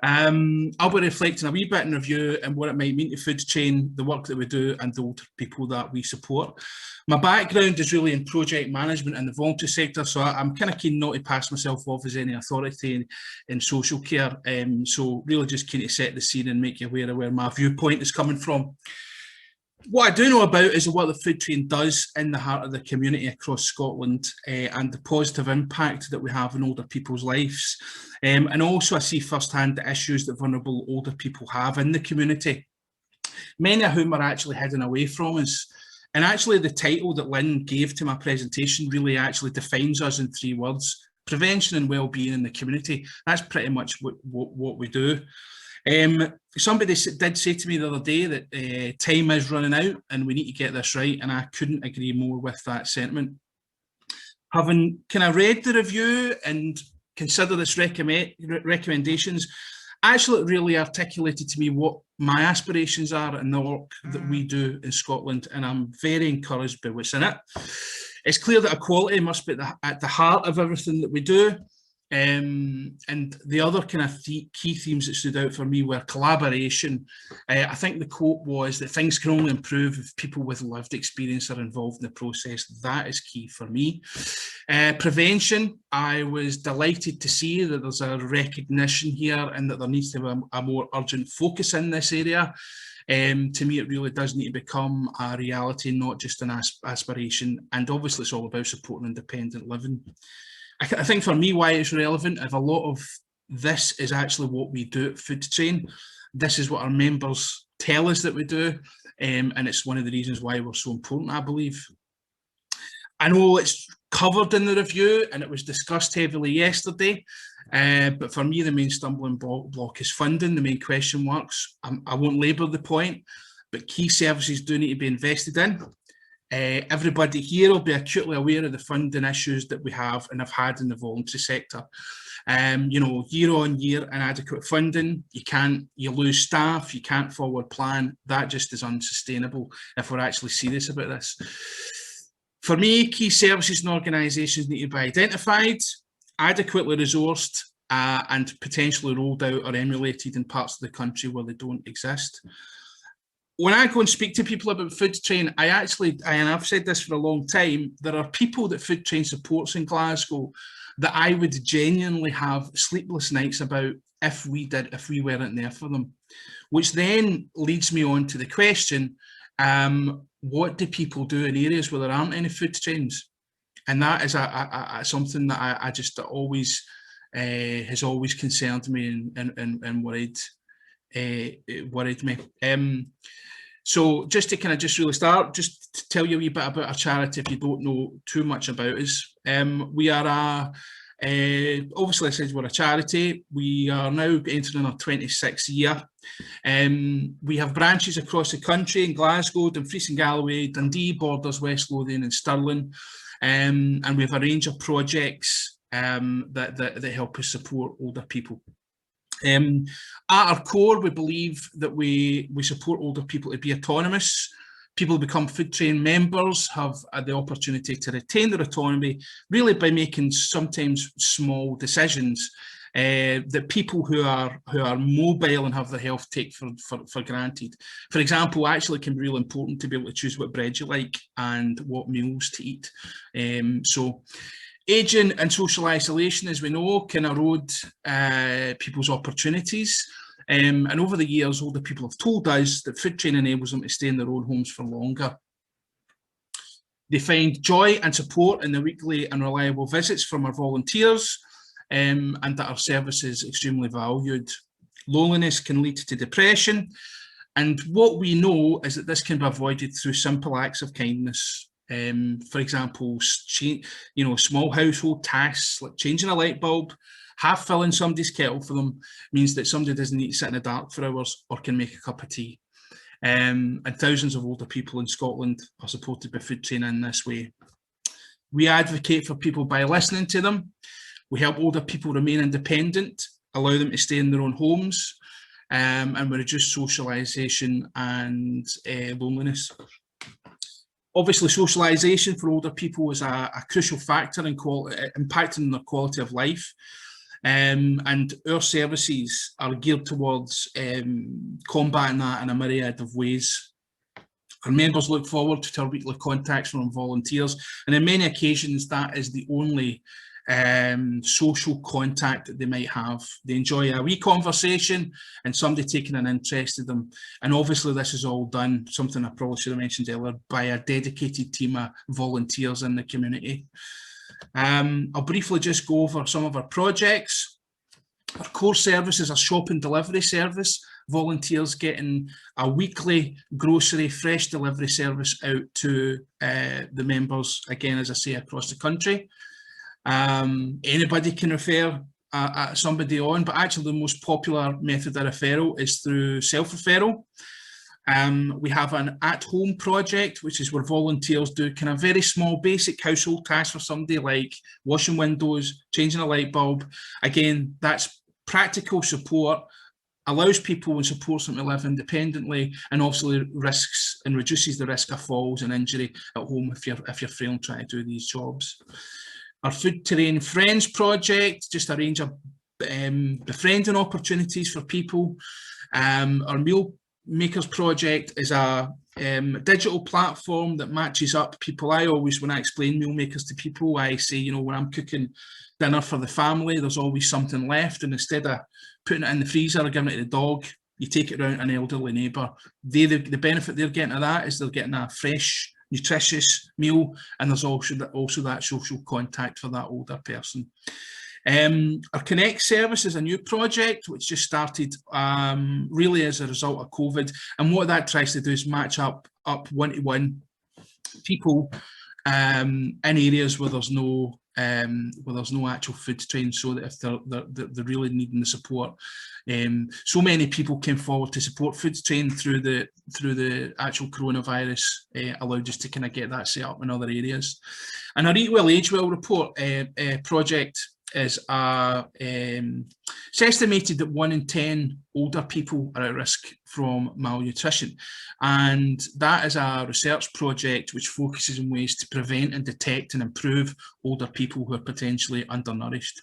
I'll be reflecting a wee bit in review and what it might mean to Food Train, the work that we do and the older people that we support. My background is really in project management and the voluntary sector, so I'm kind of keen not to pass myself off as any authority in social care. So really just keen to set the scene and make you aware of where my viewpoint is coming from. What I do know about is what the Food Train does in the heart of the community across Scotland and the positive impact that we have in older people's lives. And also I see firsthand the issues that vulnerable older people have in the community, many of whom are actually hidden away from us. And actually the title that Lynn gave to my presentation really actually defines us in 3 words: prevention and well-being in the community. That's pretty much what we do. Somebody did say to me the other day that time is running out and we need to get this right, and I couldn't agree more with that sentiment. Having kind of read the review and considered its recommendations, actually it really articulated to me what my aspirations are and the work that we do in Scotland, and I'm very encouraged by what's in it. It's clear that equality must be at the heart of everything that we do. And the other kind of key themes that stood out for me were collaboration. I think the quote was that things can only improve if people with lived experience are involved in the process. That is key for me. Prevention, I was delighted to see that there's a recognition here and that there needs to be a more urgent focus in this area. To me, it really does need to become a reality, not just an aspiration. And obviously it's all about supporting independent living. I think for me, why it's relevant, if a lot of this is actually what we do at Food Train, this is what our members tell us that we do, and it's one of the reasons why we're so important, I believe. I know it's covered in the review and it was discussed heavily yesterday, but for me, the main stumbling block is funding, the main question marks. I won't labour the point, but key services do need to be invested in. Everybody here will be acutely aware of the funding issues that we have and have had in the voluntary sector. You know, year on year, inadequate funding, you lose staff, you can't forward plan. That just is unsustainable if we're actually serious about this. For me, key services and organisations need to be identified, adequately resourced, and potentially rolled out or emulated in parts of the country where they don't exist. When I go and speak to people about Food Train, and I've said this for a long time, there are people that Food Train supports in Glasgow that I would genuinely have sleepless nights about if we weren't there for them. Which then leads me on to the question, what do people do in areas where there aren't any food trains? And that is something that I just always has always concerned me and worried me. So just to kind of just really start, just to tell you a wee bit about our charity if you don't know too much about us. We are obviously I said we're a charity. We are now entering our 26th year. We have branches across the country in Glasgow, Dumfries and Galloway, Dundee, Borders, West Lothian and Stirling. And we have a range of projects that help us support older people. At our core, we believe that we support older people to be autonomous. People who become Food Train members have the opportunity to retain their autonomy, really by making sometimes small decisions that people who are mobile and have their health take for granted. For example, actually it can be really important to be able to choose what bread you like and what meals to eat. So ageing and social isolation, as we know, can erode people's opportunities. And over the years, older people have told us that Food Train enables them to stay in their own homes for longer. They find joy and support in the weekly and reliable visits from our volunteers. and that our service is extremely valued. Loneliness can lead to depression, and what we know is that this can be avoided through simple acts of kindness. For example, small household tasks like changing a light bulb, half filling somebody's kettle for them means that somebody doesn't need to sit in the dark for hours or can make a cup of tea. And thousands of older people in Scotland are supported by Food Train in this way. We advocate for people by listening to them. We help older people remain independent, allow them to stay in their own homes, and we reduce socialisation and loneliness. Obviously, socialisation for older people is a crucial factor in impacting their quality of life. And our services are geared towards combating that in a myriad of ways. Our members look forward to our weekly contacts from volunteers, and on many occasions that is the only social contact that they might have. They enjoy a wee conversation and somebody taking an interest in them. And obviously this is all done, something I probably should have mentioned earlier, by a dedicated team of volunteers in the community. I'll briefly just go over some of our projects. Our core service is a shop and delivery service. Volunteers getting a weekly grocery fresh delivery service out to the members, again, as I say, across the country. Anybody can refer somebody on, but actually the most popular method of referral is through self-referral. We have an at-home project, which is where volunteers do kind of very small basic household tasks for somebody, like washing windows, changing a light bulb. Again, that's practical support, allows people and supports them to live independently, and obviously risks and reduces the risk of falls and injury at home if you're frail and trying to do these jobs. Our Food Train Friends project, just a range of befriending opportunities for people. Our Meal Makers project is a digital platform that matches up people. I always, when I explain Meal Makers to people, I say, you know, when I'm cooking dinner for the family, there's always something left, and instead of putting it in the freezer or giving it to the dog, you take it around an elderly neighbour. The benefit they're getting of that is they're getting a fresh, nutritious meal, and there's also that social contact for that older person. Our Connect service is a new project which just started really as a result of COVID, and what that tries to do is match up one-to-one people in areas where there's no actual food train, so that if they're really needing the support. So many people came forward to support Food Train through the actual coronavirus, allowed us to kind of get that set up in other areas. And our Eat Well Age Well report project is it's estimated that 1 in 10 older people are at risk from malnutrition, and that is a research project which focuses on ways to prevent and detect and improve older people who are potentially undernourished.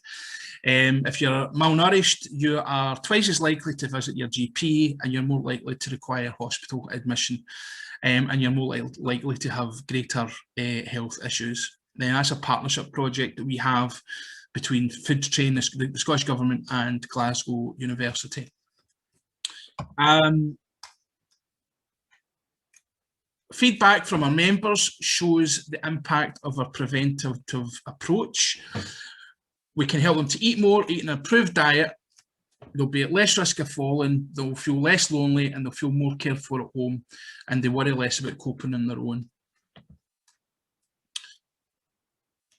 If you're malnourished, you are twice as likely to visit your GP, and you're more likely to require hospital admission, and you're more likely to have greater health issues. Then that's a partnership project that we have between Food Train, the Scottish Government, and Glasgow University. Feedback from our members shows the impact of our preventative approach. We can help them to eat more, eat an improved diet. They'll be at less risk of falling, they'll feel less lonely, and they'll feel more cared for at home, and they worry less about coping on their own.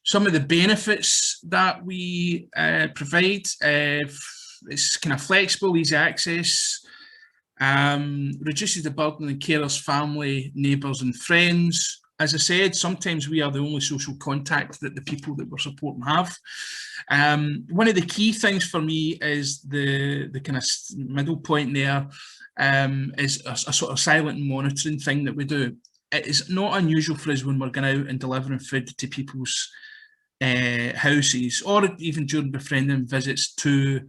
Some of the benefits that we provide, it's kind of flexible, easy access, reduces the burden on carers, family, neighbours and friends. As I said, sometimes we are the only social contact that the people that we're supporting have. One of the key things for me is the kind of middle point there, is a sort of silent monitoring thing that we do. It is not unusual for us when we're going out and delivering food to people's houses, or even during befriending visits, to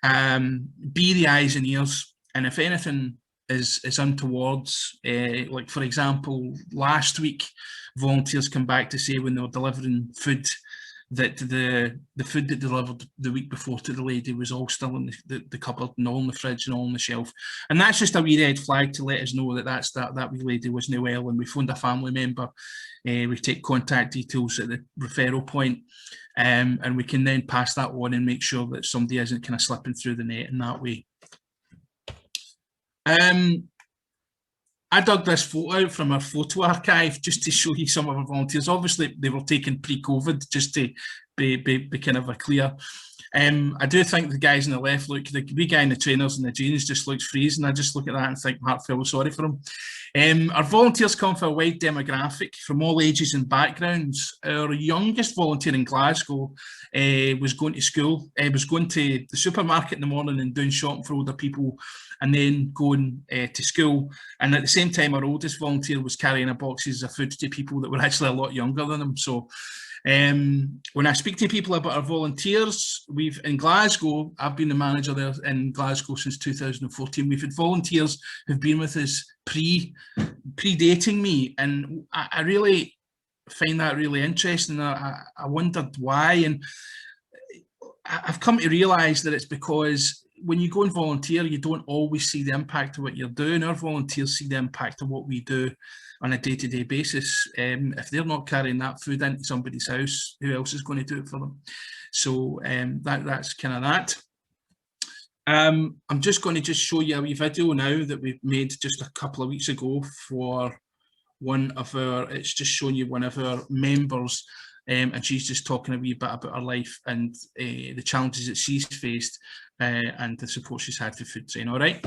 be the eyes and ears, and if anything is untowards, like for example last week, volunteers come back to say when they were delivering food that the food that delivered the week before to the lady was all still in the cupboard and all in the fridge and all on the shelf. And that's just a wee red flag to let us know that that wee lady wasn't well, and we phoned a family member. We take contact details at the referral point, and we can then pass that on and make sure that somebody isn't kind of slipping through the net in that way. I dug this photo out from our photo archive just to show you some of our volunteers. Obviously, they were taken pre-COVID, just to be kind of a clear. I do think the guys on the left look, the wee guy in the trainers and the jeans just looks freezing. I just look at that and think heartfelt sorry for him. Our volunteers come from a wide demographic from all ages and backgrounds. Our youngest volunteer in Glasgow was going to school, was going to the supermarket in the morning and doing shopping for older people, and then going to school. And at the same time, our oldest volunteer was carrying a boxes of food to people that were actually a lot younger than him. So when I speak to people about our volunteers, in Glasgow, I've been the manager there in Glasgow since 2014. We've had volunteers who've been with us predating me, and I really find that really interesting. I wondered why, and I've come to realise that it's because when you go and volunteer, you don't always see the impact of what you're doing. Our volunteers see the impact of what we do on a day-to-day basis. If they're not carrying that food into somebody's house, who else is going to do it for them? So that's kind of that. I'm just going to show you a wee video now that we've made just a couple of weeks ago for one of our, it's just showing you one of our members, and she's just talking a wee bit about her life and the challenges that she's faced and the support she's had for Food Train. All right.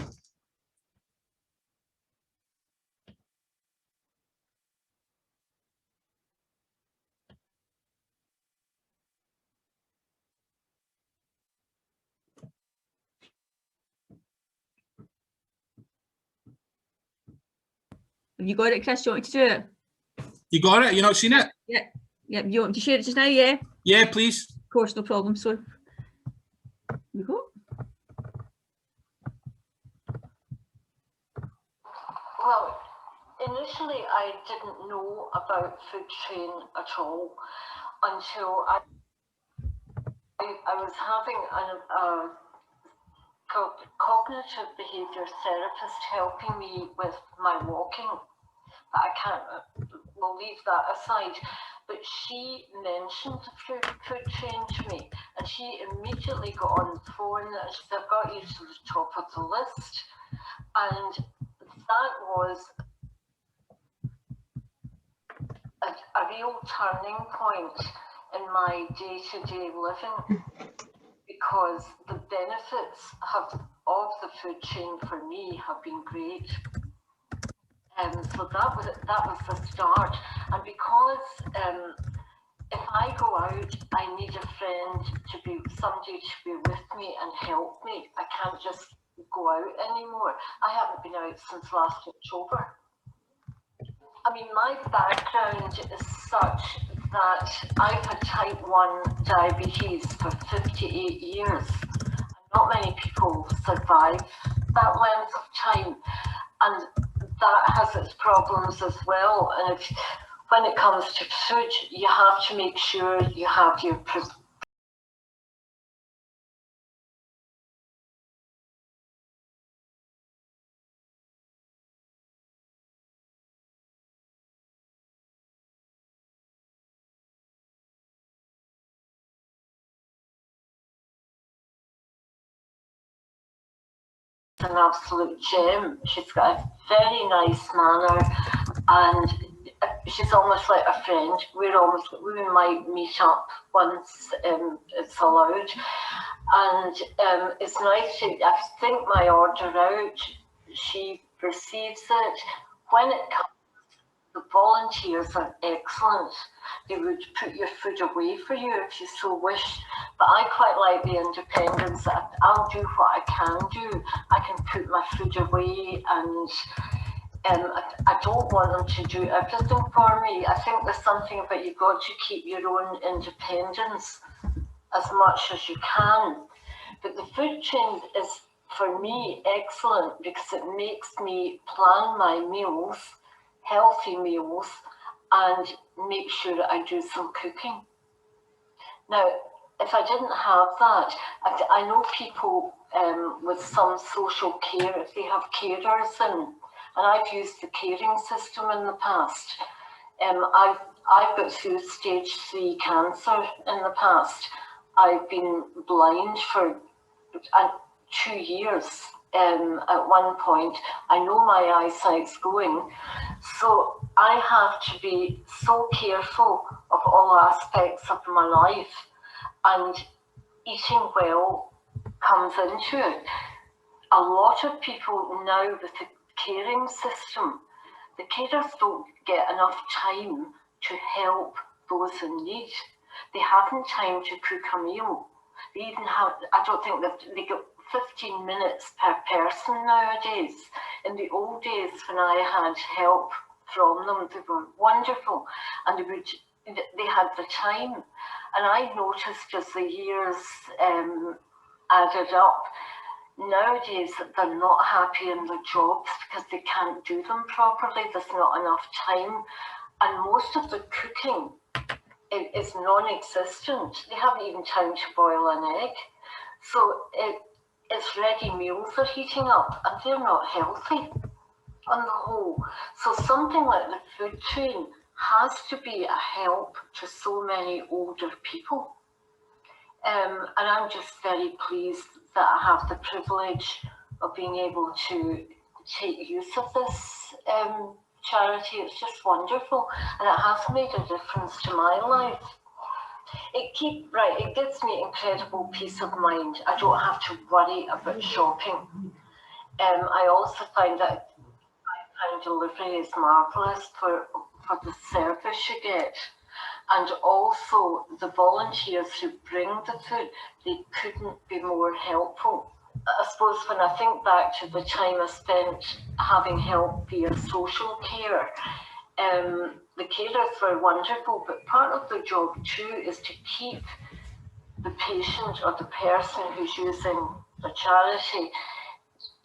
Have you got it, Chris? Do you want me to do it? You got it? You not seen it? Yeah. Yeah. You want me to share it just now? Yeah. Yeah, please. Of course, no problem. So, you go. Well, initially I didn't know about Food Train at all until I was having a cognitive behaviour therapist helping me with my walking. We'll leave that aside. But she mentioned Food Train to me, and she immediately got on the phone and she said, I've got you to the top of the list. And that was a real turning point in my day-to-day living, because the benefits of the food chain for me have been great. So that was the start. And because if I go out, I need a friend somebody to be with me and help me. I can't just go out anymore. I haven't been out since last October. I mean, my background is such that I've had type 1 diabetes for 58 years. Not many people survive that length of time, and that has its problems as well. And when it comes to food, you have to make sure you have your an absolute gem. She's got a very nice manner, and she's almost like a friend. We might meet up once it's allowed, and it's nice to, I think my order out, she receives it. When it comes, the volunteers are excellent. They would put your food away for you if you so wished. But I quite like the independence that I'll do what I can do. I can put my food away, and I don't want them to do everything for me. I think there's something about you've got to keep your own independence as much as you can. But the food chain is, for me, excellent because it makes me plan my meals, healthy meals, and make sure that I do some cooking. Now, if I didn't have that, I know people with some social care, if they have carers in, and I've used the caring system in the past. I've got through stage 3 cancer in the past. I've been blind for 2 years at one point. I know my eyesight's going. So I have to be so careful of all aspects of my life, and eating well comes into it. A lot of people now with the caring system, the carers don't get enough time to help those in need. They haven't time to cook a meal. They even have, I don't think they get 15 minutes per person nowadays. In the old days when I had help from them, they were wonderful, and they had the time. And I noticed as the years added up, nowadays they're not happy in their jobs because they can't do them properly. There's not enough time, and most of the cooking is non-existent. They haven't even time to boil an egg. So it's ready meals they're heating up, and they're not healthy on the whole. So something like the food chain has to be a help to so many older people. And I'm just very pleased that I have the privilege of being able to take use of this charity. It's just wonderful, and it has made a difference to my life. It gives me incredible peace of mind. I don't have to worry about shopping. I also find that delivery is marvellous for the service you get. And also the volunteers who bring the food, they couldn't be more helpful. I suppose when I think back to the time I spent having help via social care, the carers were wonderful, but part of their job too is to keep the patient or the person who's using the charity,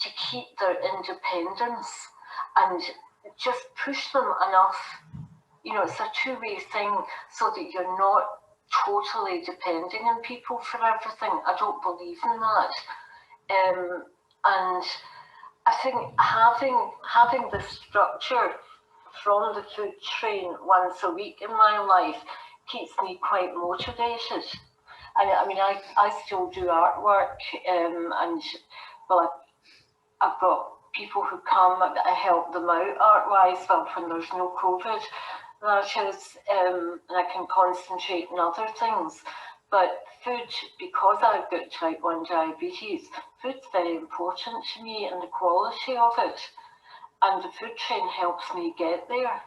to keep their independence and just push them enough. You know, it's a two-way thing, so that you're not totally depending on people for everything. I don't believe in that. And I think having the structure from the food train once a week in my life keeps me quite motivated. And I mean, I still do artwork, and well, I've got people who come, I help them out art-wise, well, when there's no COVID, that is, and I can concentrate on other things. But food, because I've got type 1 diabetes, food's very important to me and the quality of it. And the food train helps me get there.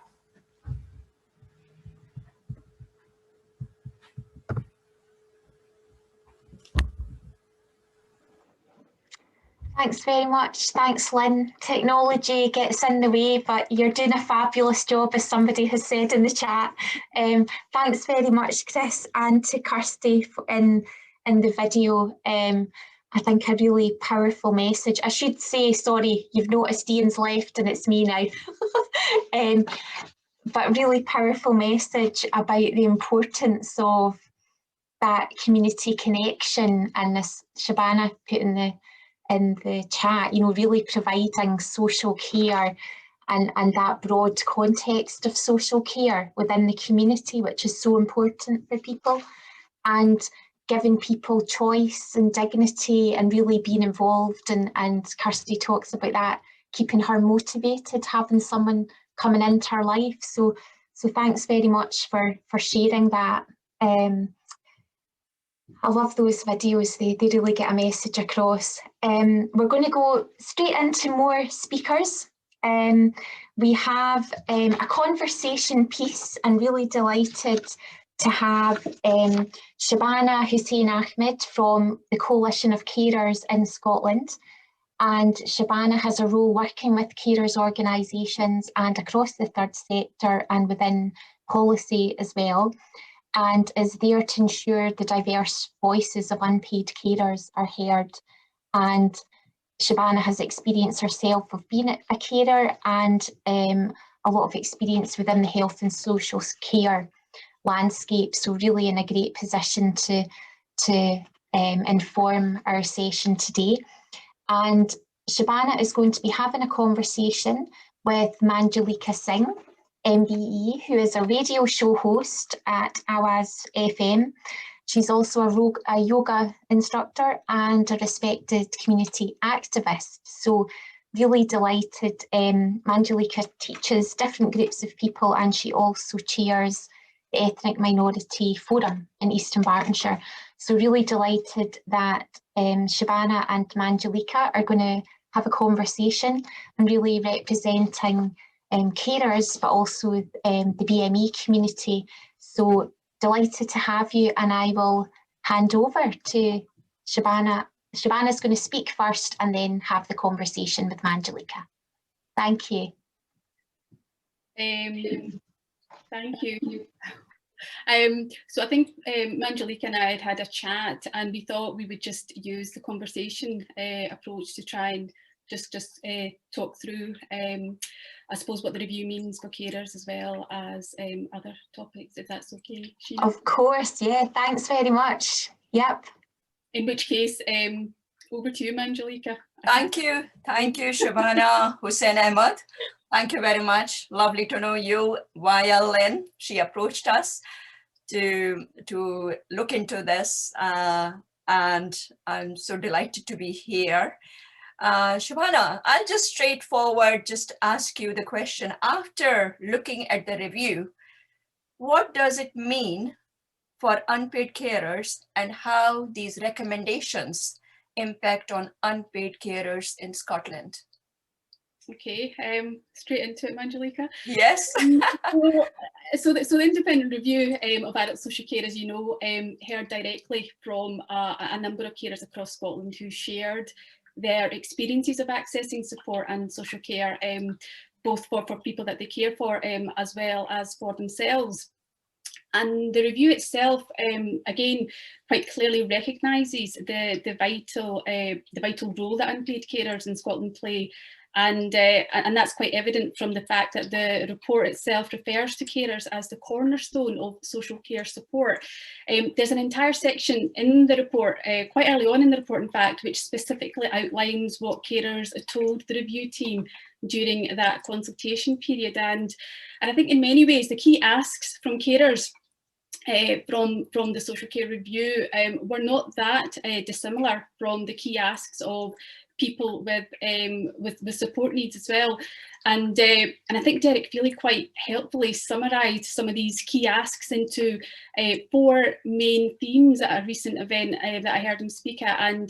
Thanks very much. Thanks, Lynn. Technology gets in the way, but you're doing a fabulous job, as somebody has said in the chat. Thanks very much, Chris, and to Kirsty in the video. I think a really powerful message. I should say, sorry, you've noticed Ian's left and it's me now. But really powerful message about the importance of that community connection, and as Shabana put in the chat, you know, really providing social care and that broad context of social care within the community, which is so important for people, and giving people choice and dignity and really being involved. And Kirsty talks about that, keeping her motivated, having someone coming into her life. So thanks very much for sharing that. I love those videos, they really get a message across. We're going to go straight into more speakers. We have a conversation piece, and really delighted to have Shabana Hussain Ahmed from the Coalition of Carers in Scotland. And Shabana has a role working with carers organisations and across the third sector and within policy as well, and is there to ensure the diverse voices of unpaid carers are heard. And Shabana has experience herself of being a carer, and a lot of experience within the health and social care landscape, so really in a great position to inform our session today. And Shabana is going to be having a conversation with Manjulika Singh, MBE, who is a radio show host at Awaz FM. She's also a yoga instructor and a respected community activist. So really delighted. Manjulika teaches different groups of people, and she also chairs the Ethnic Minority Forum in Eastern Bartonshire. So really delighted that Shabana and Manjulika are going to have a conversation and really representing carers, but also the BME community. So delighted to have you, and I will hand over to Shabana. Shabana's going to speak first and then have the conversation with Manjulika. Thank you. Thank you. So I think Manjulika and I had a chat, and we thought we would just use the conversation approach to try and just talk through, I suppose, what the review means for carers as well as other topics, if that's okay, Sheena. Of course, yeah, thanks very much. Yep. In which case, over to you, Manjulika. Thank you, Shabana Hussain Ahmed. Thank you very much. Lovely to know you via Lynn. She approached us to look into this, and I'm so delighted to be here. Shabana, I'll just straightforward just ask you the question. After looking at the review, what does it mean for unpaid carers, and how these recommendations impact on unpaid carers in Scotland? Okay, straight into it, Manjulika. Yes. So the independent review of adult social care, as you know, heard directly from a number of carers across Scotland who shared their experiences of accessing support and social care, both for people that they care for, as well as for themselves. And the review itself, again, quite clearly recognises the vital role that unpaid carers in Scotland play, and that's quite evident from the fact that the report itself refers to carers as the cornerstone of social care support. There's an entire section in the report, quite early on in the report, in fact, which specifically outlines what carers told the review team during that consultation period, and I think in many ways the key asks from carers from the social care review were not that dissimilar from the key asks of people with support needs as well. And I think Derek Feeley quite helpfully summarised some of these key asks into 4 main themes at a recent event that I heard him speak at, and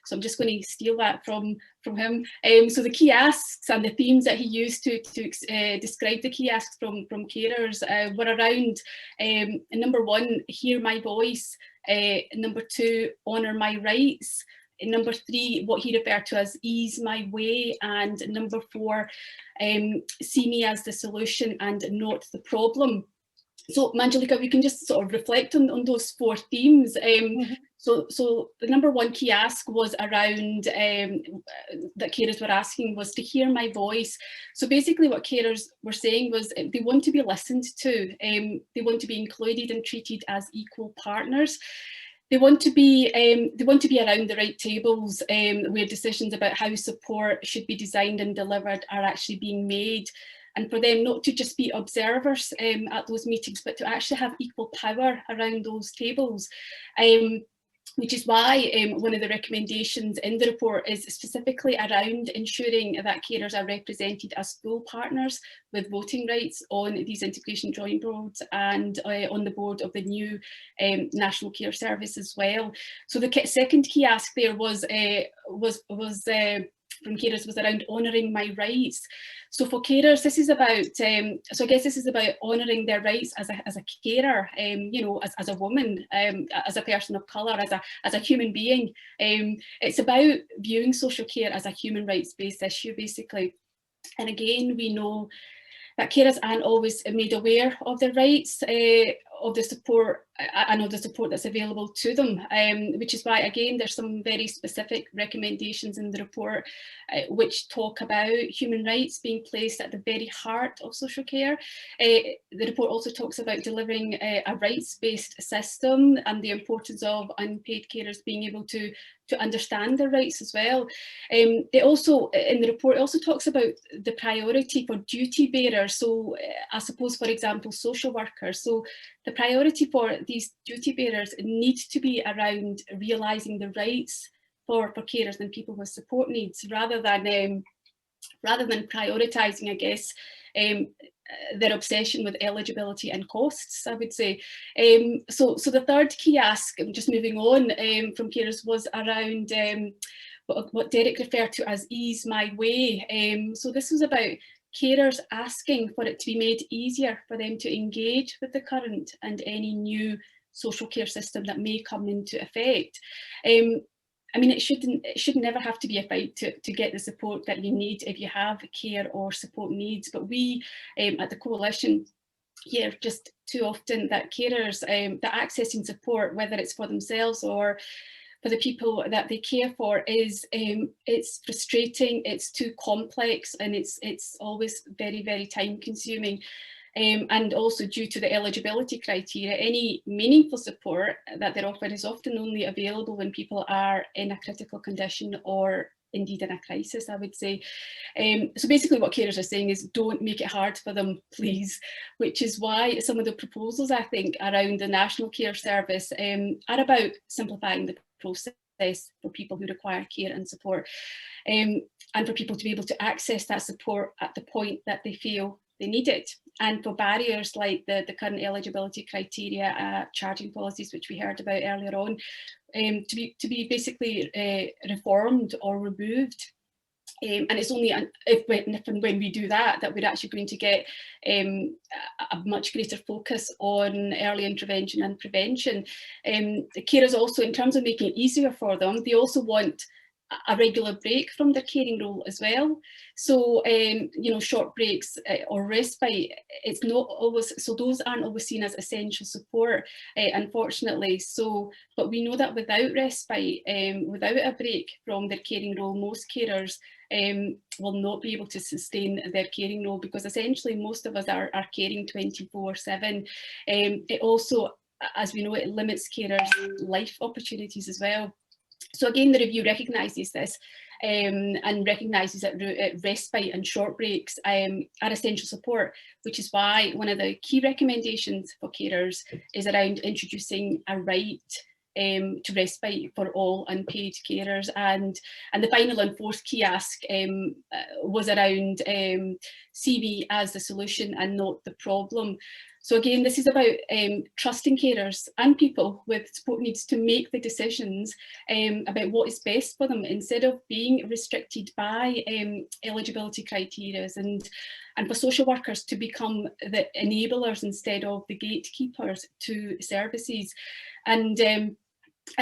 so I'm just going to steal that from him. So the key asks and the themes that he used to describe the key asks from carers were around number 1, hear my voice, number 2, honour my rights, number 3, what he referred to as ease my way, and number 4, see me as the solution and not the problem. So Manjulika, we can just sort of reflect on those 4 themes. So the number 1 key ask was around, that carers were asking, was to hear my voice. So basically what carers were saying was they want to be listened to, they want to be included and treated as equal partners. They want to be around the right tables where decisions about how support should be designed and delivered are actually being made, and for them not to just be observers at those meetings, but to actually have equal power around those tables. Which is why one of the recommendations in the report is specifically around ensuring that carers are represented as full partners with voting rights on these integration drawing boards and on the board of the new National Care Service as well. So the second key ask there was from carers was around honouring my rights. So for carers, this is about, so I guess this is about honouring their rights as a carer, you know, as a woman, as a person of colour, as a human being. It's about viewing social care as a human rights-based issue, basically. And again, we know that carers aren't always made aware of their rights of the support and of the support that's available to them, which is why, again, there's some very specific recommendations in the report which talk about human rights being placed at the very heart of social care. The report also talks about delivering a rights-based system and the importance of unpaid carers being able to understand their rights as well. It also, in the report, it also talks about the priority for duty bearers. So I suppose, for example, social workers. So the priority for these duty bearers needs to be around realising the rights for carers and people with support needs, rather than prioritising, I guess, their obsession with eligibility and costs, I would say. So the third key ask, just moving on from carers, was around what Derek referred to as ease my way. So this was about carers asking for it to be made easier for them to engage with the current and any new social care system that may come into effect. I mean, it should never have to be a fight to get the support that you need if you have care or support needs. But we at the Coalition hear just too often that carers, that accessing support, whether it's for themselves or for the people that they care for, is it's frustrating, it's too complex, and it's always very, very time consuming. And also, due to the eligibility criteria, any meaningful support that they're offered is often only available when people are in a critical condition or indeed in a crisis, I would say. So basically what carers are saying is, don't make it hard for them, please, which is why some of the proposals, I think, around the National Care Service are about simplifying the process for people who require care and support, and for people to be able to access that support at the point that they feel they need it, and for barriers like the current eligibility criteria, charging policies, which we heard about earlier on, to be basically reformed or removed. And it's only if and when we do that we're actually going to get a much greater focus on early intervention and prevention. The carers also, in terms of making it easier for them, they also want a regular break from their caring role as well. So you know, short breaks or respite, it's not always, so those aren't always seen as essential support, unfortunately. So, but we know that without respite, without a break from their caring role, most carers will not be able to sustain their caring role, because essentially most of us are caring 24/7. It also, as we know, it limits carers' life opportunities as well. So again, the review recognises this and recognises that respite and short breaks are essential support, which is why one of the key recommendations for carers is around introducing a right to respite for all unpaid carers. And the final and fourth key ask was around CV as the solution and not the problem. So again, this is about trusting carers and people with support needs to make the decisions about what is best for them, instead of being restricted by eligibility criteria, and for social workers to become the enablers instead of the gatekeepers to services. And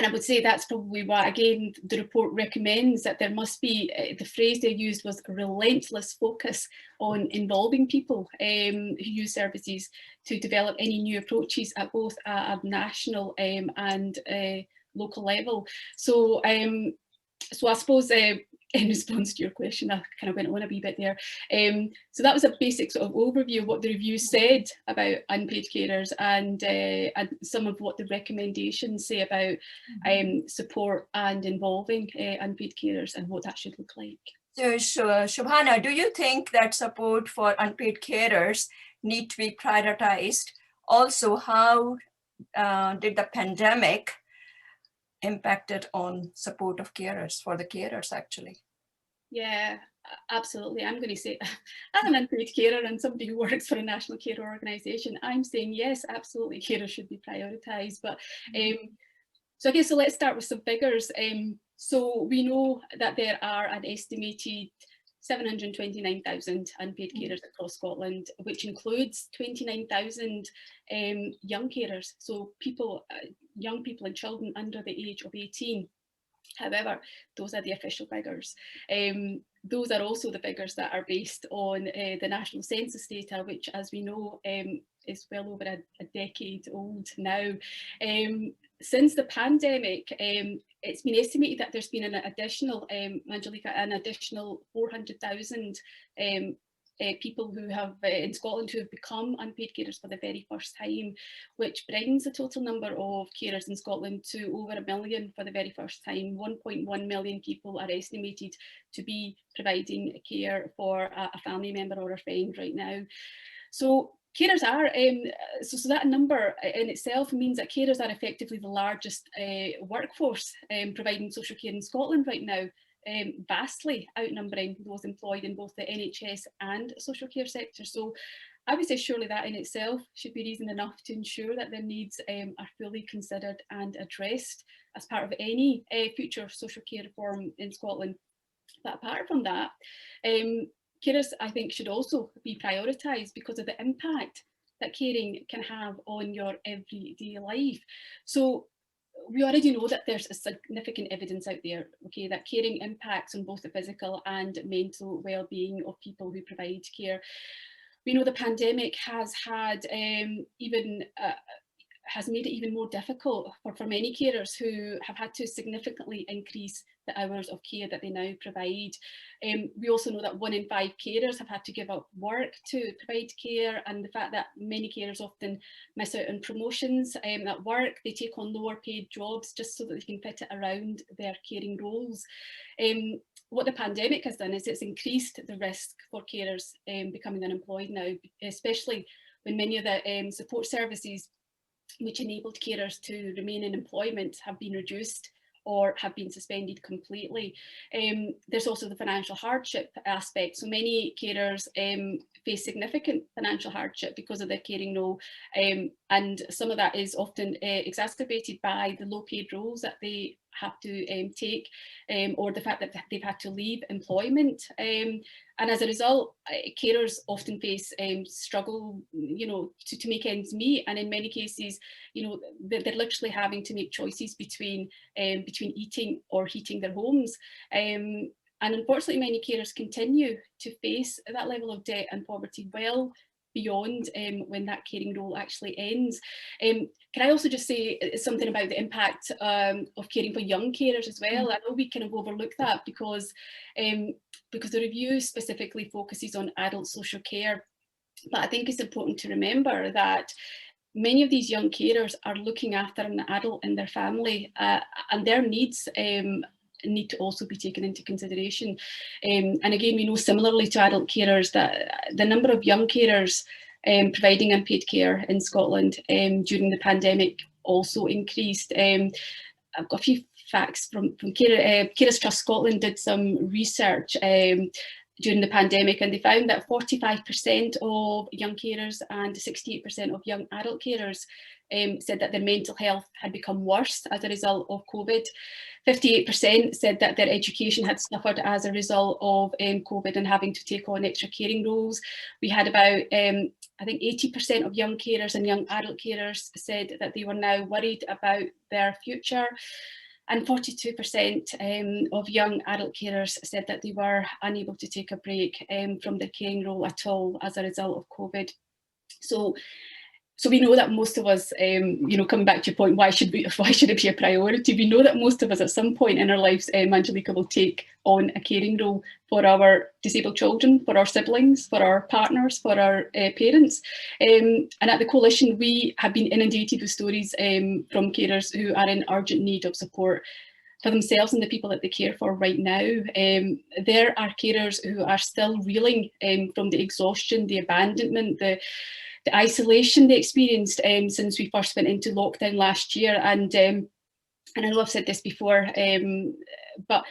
I would say that's probably why, again, the report recommends that there must be, the phrase they used was relentless focus on involving people who use services to develop any new approaches at both a national and local level. So, so I suppose in response to your question, I kind of went on a wee bit there. So that was a basic sort of overview of what the review said about unpaid carers, and some of what the recommendations say about support and involving unpaid carers and what that should look like. So Shobhana, do you think that support for unpaid carers need to be prioritized? Also, how did the pandemic impacted on support of carers, for the carers actually? Yeah, absolutely. I'm going to say, as an unpaid carer and somebody who works for a national care organisation, I'm saying yes, absolutely, carers should be prioritised. But so I guess, so let's start with some figures. So we know that there are an estimated 729,000 unpaid carers across Scotland, which includes 29,000 young carers, so people, young people and children under the age of 18. However, those are the official figures. Those are also the figures that are based on the national census data, which, as we know, is well over a decade old now. Since the pandemic, it's been estimated that there's been an additional, Angelica, an additional 400,000 people who have in Scotland who have become unpaid carers for the very first time, which brings the total number of carers in Scotland to over 1 million for the very first time. 1.1 million people are estimated to be providing care for a family member or a friend right now. So carers are, so that number in itself means that carers are effectively the largest workforce providing social care in Scotland right now. Vastly outnumbering those employed in both the NHS and social care sector. So I would say surely that in itself should be reason enough to ensure that their needs are fully considered and addressed as part of any future social care reform in Scotland. But apart from that, carers, I think, should also be prioritised because of the impact that caring can have on your everyday life. So we already know that there's a significant evidence out there, okay, that caring impacts on both the physical and mental well-being of people who provide care. We know the pandemic has had has made it even more difficult for many carers who have had to significantly increase the hours of care that they now provide. We also know that 1 in 5 carers have had to give up work to provide care, and the fact that many carers often miss out on promotions at work. They take on lower paid jobs just so that they can fit it around their caring roles. What the pandemic has done is it's increased the risk for carers becoming unemployed now, especially when many of the support services which enabled carers to remain in employment have been reduced or have been suspended completely. There's also the financial hardship aspect. So many carers face significant financial hardship because of their caring role, and some of that is often exacerbated by the low paid roles that they have to take, or the fact that they've had to leave employment. And as a result, carers often face struggle, to make ends meet. And in many cases, they're literally having to make choices between eating or heating their homes. And unfortunately, many carers continue to face that level of debt and poverty well beyond when that caring role actually ends. Can I also just say something about the impact of caring for young carers as well? I know we kind of overlook that because the review specifically focuses on adult social care, but I think it's important to remember that many of these young carers are looking after an adult in their family, and their needs need to also be taken into consideration. And again, we know similarly to adult carers that the number of young carers providing unpaid care in Scotland during the pandemic also increased. I've got a few facts from Carers Trust Scotland did some research during the pandemic, and they found that 45% of young carers and 68% of young adult carers said that their mental health had become worse as a result of COVID. 58% said that their education had suffered as a result of COVID and having to take on extra caring roles. We had about, I think 80% of young carers and young adult carers said that they were now worried about their future. And 42% of young adult carers said that they were unable to take a break from their caring role at all as a result of COVID. So we know that most of us, coming back to your point, why should it be a priority? We know that most of us at some point in our lives, Angelica, will take on a caring role for our disabled children, for our siblings, for our partners, for our parents. And at the Coalition, we have been inundated with stories from carers who are in urgent need of support for themselves and the people that they care for right now. There are carers who are still reeling from the exhaustion, the abandonment, the isolation they experienced since we first went into lockdown last year. And I know I've said this before, but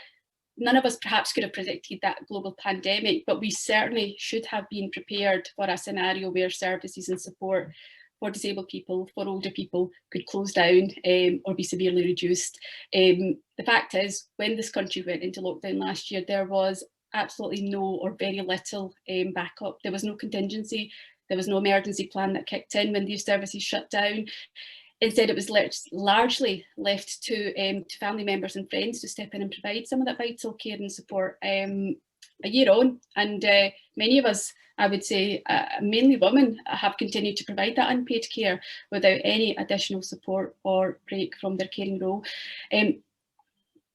none of us perhaps could have predicted that global pandemic, but we certainly should have been prepared for a scenario where services and support for disabled people, for older people, could close down or be severely reduced. The fact is, when this country went into lockdown last year, there was absolutely no or very little backup. There was no contingency. There was no emergency plan that kicked in when these services shut down. Instead, it was largely left to family members and friends to step in and provide some of that vital care and support. a year on, and many of us, I would say, mainly women, have continued to provide that unpaid care without any additional support or break from their caring role.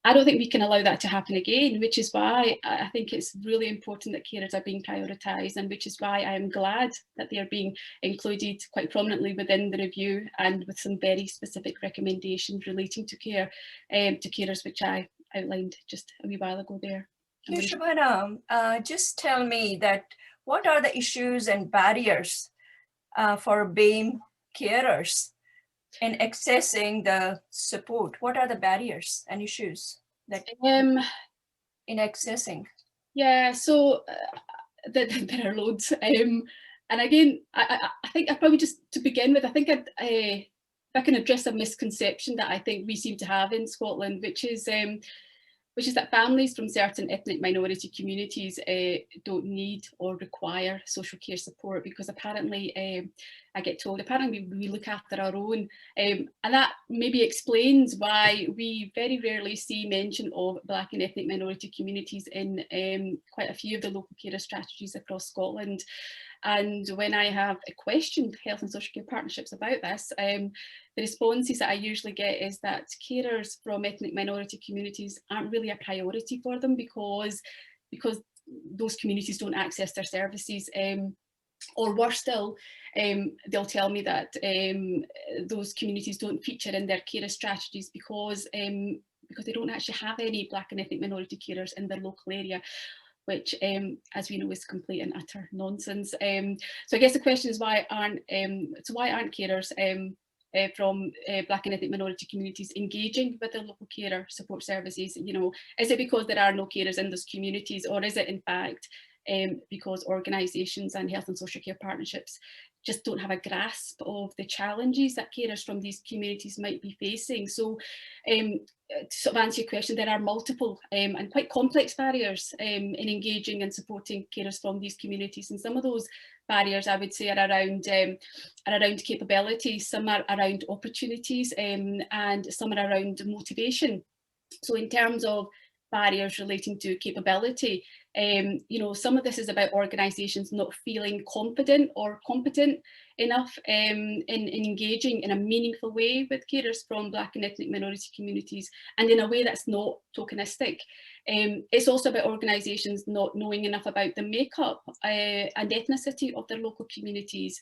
I don't think we can allow that to happen again, which is why I think it's really important that carers are being prioritised, and which is why I am glad that they are being included quite prominently within the review, and with some very specific recommendations relating to care, to carers, which I outlined just a wee while ago there. Shobhana, just tell me that what are the issues and barriers for BAME carers in accessing the support? What are the barriers and issues that in accessing? Yeah, so there are loads. And again, I think I probably, just to begin with, I think if I can address a misconception that I think we seem to have in Scotland, which is that families from certain ethnic minority communities don't need or require social care support, because apparently, I get told, apparently we look after our own. And that maybe explains why we very rarely see mention of Black and ethnic minority communities in quite a few of the local carer strategies across Scotland. And when I have questioned health and social care partnerships about this, the responses that I usually get is that carers from ethnic minority communities aren't really a priority for them, because those communities don't access their services. Or worse still, they'll tell me that those communities don't feature in their carer strategies because they don't actually have any Black and ethnic minority carers in their local area, which, as we know, is complete and utter nonsense. So I guess the question is, why aren't carers from Black and ethnic minority communities engaging with their local carer support services? You know, is it because there are no carers in those communities, or is it in fact because organisations and health and social care partnerships just don't have a grasp of the challenges that carers from these communities might be facing? So to sort of answer your question, there are multiple and quite complex barriers in engaging and supporting carers from these communities, and some of those barriers, I would say, are around capability, some are around opportunities, and some are around motivation. So in terms of barriers relating to capability, you know, some of this is about organisations not feeling confident or competent enough in engaging in a meaningful way with carers from Black and ethnic minority communities, and in a way that's not tokenistic. It's also about organisations not knowing enough about the makeup and ethnicity of their local communities.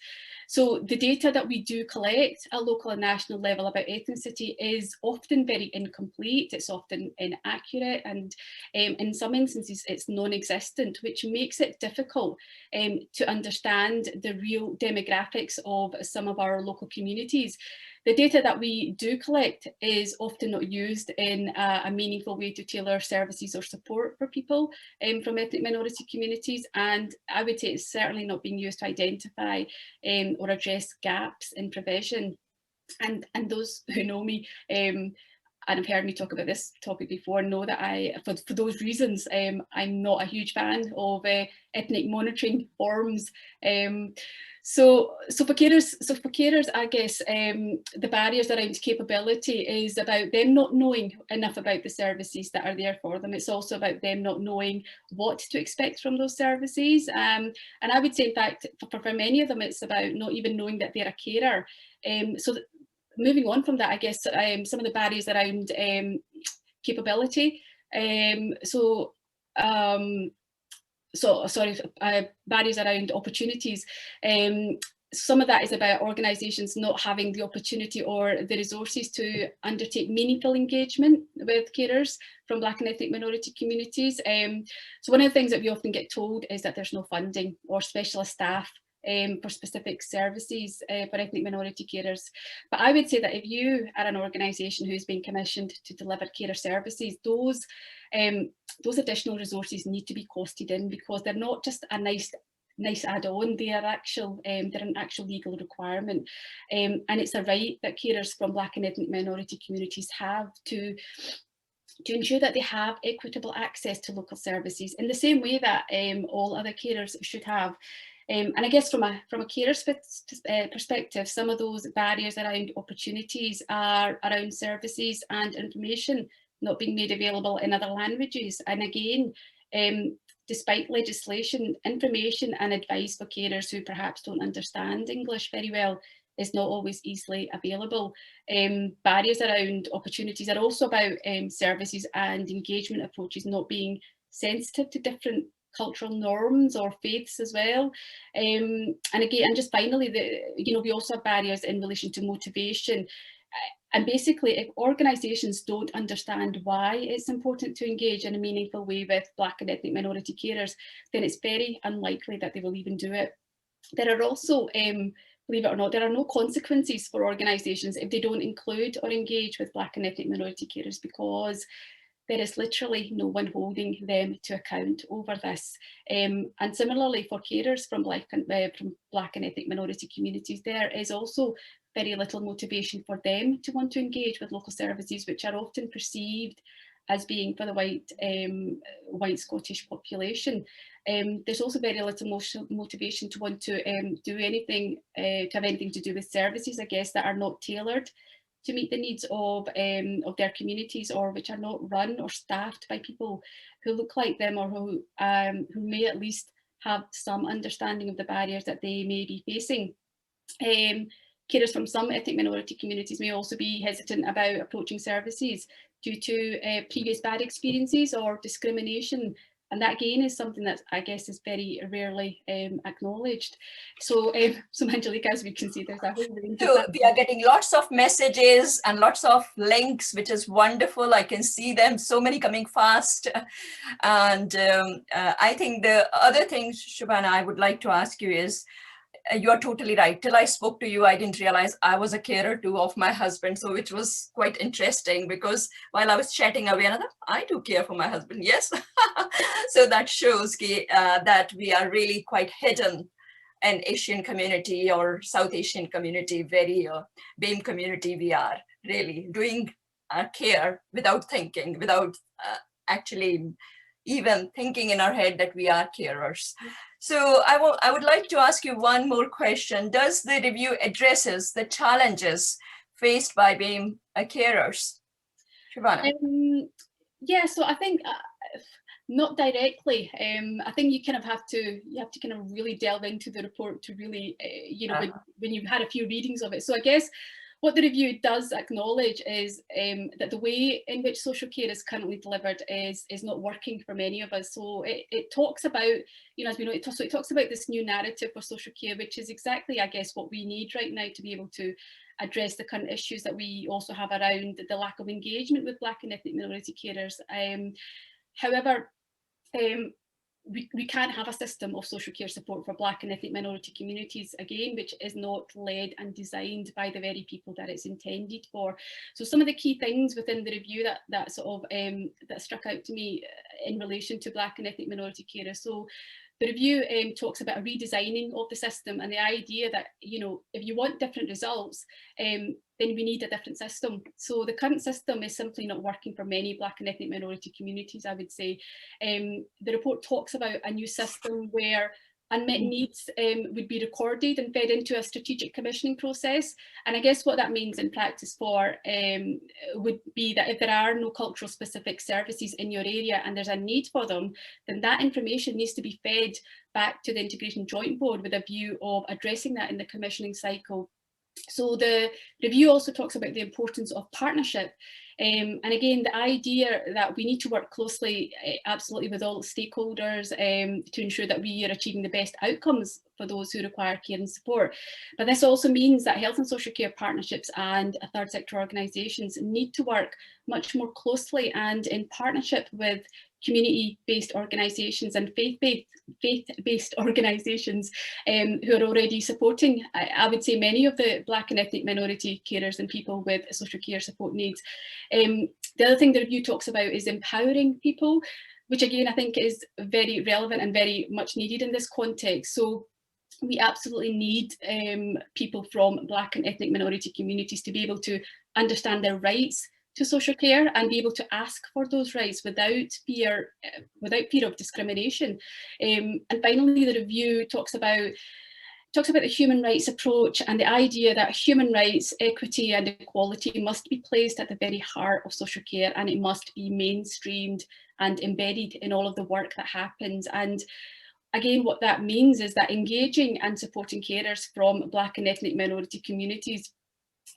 So the data that we do collect at local and national level about ethnicity is often very incomplete, it's often inaccurate, and in some instances it's non-existent, which makes it difficult to understand the real demographics of some of our local communities. The data that we do collect is often not used in a meaningful way to tailor services or support for people from ethnic minority communities, and I would say it's certainly not being used to identify or address gaps in provision. And those who know me and have heard me talk about this topic before know that for those reasons, I'm not a huge fan of ethnic monitoring forms. So for carers, I guess the barriers around capability is about them not knowing enough about the services that are there for them. It's also about them not knowing what to expect from those services. And I would say, in fact, for many of them, it's about not even knowing that they're a carer. Moving on from that, I guess some of the barriers around capability. Barriers around opportunities. Some of that is about organisations not having the opportunity or the resources to undertake meaningful engagement with carers from Black and ethnic minority communities. So one of the things that we often get told is that there's no funding or specialist staff for specific services for ethnic minority carers. But I would say that if you are an organisation who's been commissioned to deliver carer services, those additional resources need to be costed in, because they're not just a nice add-on, they're an actual legal requirement, and it's a right that carers from Black and ethnic minority communities have to ensure that they have equitable access to local services in the same way that all other carers should have. And I guess from a carer's perspective, some of those barriers around opportunities are around services and information not being made available in other languages. And again, despite legislation, information and advice for carers who perhaps don't understand English very well is not always easily available. Barriers around opportunities are also about services and engagement approaches not being sensitive to different cultural norms or faiths as well. And again, and just finally, we also have barriers in relation to motivation. And basically, if organisations don't understand why it's important to engage in a meaningful way with Black and ethnic minority carers, then it's very unlikely that they will even do it. There are also, believe it or not, there are no consequences for organisations if they don't include or engage with Black and ethnic minority carers, because there is literally no one holding them to account over this. And similarly for carers from Black and ethnic minority communities, there is also very little motivation for them to want to engage with local services, which are often perceived as being for the white Scottish population. There's also very little motivation to want to do anything, to have anything to do with services, I guess, that are not tailored to meet the needs of their communities, or which are not run or staffed by people who look like them, or who may at least have some understanding of the barriers that they may be facing. Carers from some ethnic minority communities may also be hesitant about approaching services due to previous bad experiences or discrimination. And that again is something that I guess is very rarely acknowledged. So, Angelica, as we can see, there's a whole range. So we are getting lots of messages and lots of links, which is wonderful. I can see them, so many coming fast. And I think the other thing, Shobhana, I would like to ask you is, you're totally right. Till I spoke to you, I didn't realize I was a carer too of my husband. So which was quite interesting, because while I was chatting away, I do care for my husband. Yes. So that shows that we are really quite hidden in Asian community or South Asian community, very BAME community. We are really doing care without thinking, without actually even thinking in our head that we are carers. So I would like to ask you one more question. Does the review addresses the challenges faced by BAME carers? Shobhana? Yeah, so I think not directly. I think you have to kind of really delve into the report to really, when you've had a few readings of it. So I guess what the review does acknowledge is that the way in which social care is currently delivered is not working for many of us. So it talks about, as we know, it talks about this new narrative for social care, which is exactly, I guess, what we need right now to be able to address the current issues that we also have around the lack of engagement with Black and ethnic minority carers. However, we can't have a system of social care support for Black and ethnic minority communities, again, which is not led and designed by the very people that it's intended for. So some of the key things within the review that struck out to me in relation to Black and ethnic minority carers. So the review talks about a redesigning of the system, and the idea that, if you want different results, then we need a different system. So the current system is simply not working for many Black and ethnic minority communities, I would say. The report talks about a new system where unmet needs would be recorded and fed into a strategic commissioning process. And I guess what that means in practice would be that if there are no cultural specific services in your area and there's a need for them, then that information needs to be fed back to the Integration Joint Board with a view of addressing that in the commissioning cycle. So the review also talks about the importance of partnership. And again, the idea that we need to work closely, absolutely, with all stakeholders to ensure that we are achieving the best outcomes for those who require care and support. But this also means that health and social care partnerships and third sector organisations need to work much more closely and in partnership with community-based organisations and faith-based organisations who are already supporting, I would say, many of the Black and ethnic minority carers and people with social care support needs. The other thing the review talks about is empowering people, which again I think is very relevant and very much needed in this context. So we absolutely need people from Black and ethnic minority communities to be able to understand their rights to social care and be able to ask for those rights without fear of discrimination. And finally, the review talks about the human rights approach and the idea that human rights, equity and equality must be placed at the very heart of social care, and it must be mainstreamed and embedded in all of the work that happens. And again, what that means is that engaging and supporting carers from Black and ethnic minority communities,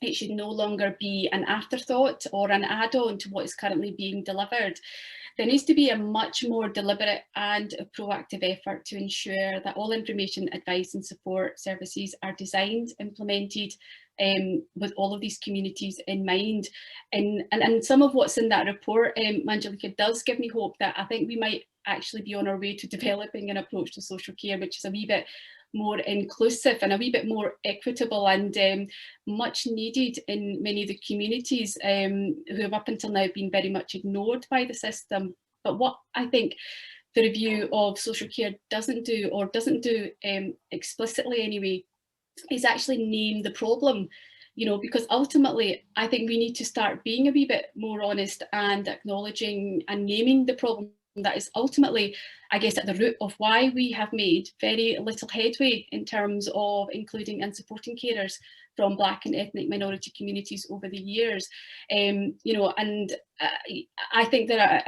it should no longer be an afterthought or an add-on to what is currently being delivered. There needs to be a much more deliberate and a proactive effort to ensure that all information, advice and support services are designed, implemented with all of these communities in mind. And some of what's in that report, Angelica, does give me hope that I think we might actually be on our way to developing an approach to social care which is a wee bit more inclusive and a wee bit more equitable and much needed in many of the communities who have up until now been very much ignored by the system. But what I think the review of social care doesn't do, or doesn't do explicitly anyway, is actually name the problem. You know, because ultimately I think we need to start being a wee bit more honest and acknowledging and naming the problem that is ultimately, I guess, at the root of why we have made very little headway in terms of including and supporting carers from Black and ethnic minority communities over the years. You know, and I think there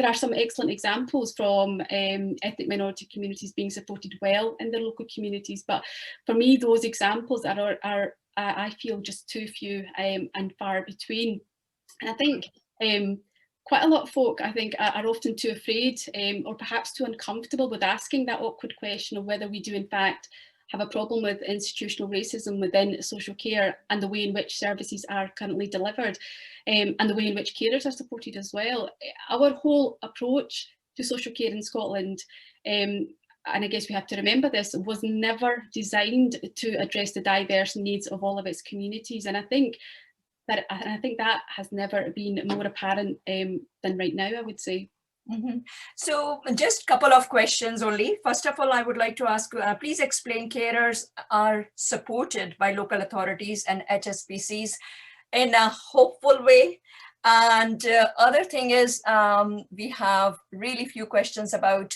are some excellent examples from ethnic minority communities being supported well in their local communities, but for me those examples are I feel just too few and far between. And I think quite a lot of folk, I think, are often too afraid or perhaps too uncomfortable with asking that awkward question of whether we do in fact have a problem with institutional racism within social care and the way in which services are currently delivered and the way in which carers are supported as well. Our whole approach to social care in Scotland, and I guess we have to remember this, was never designed to address the diverse needs of all of its communities. And I think that has never been more apparent than right now, I would say. Mm-hmm. So just a couple of questions only. First of all, I would like to ask, please explain carers are supported by local authorities and HSPCs in a hopeful way. And other thing is, we have really few questions about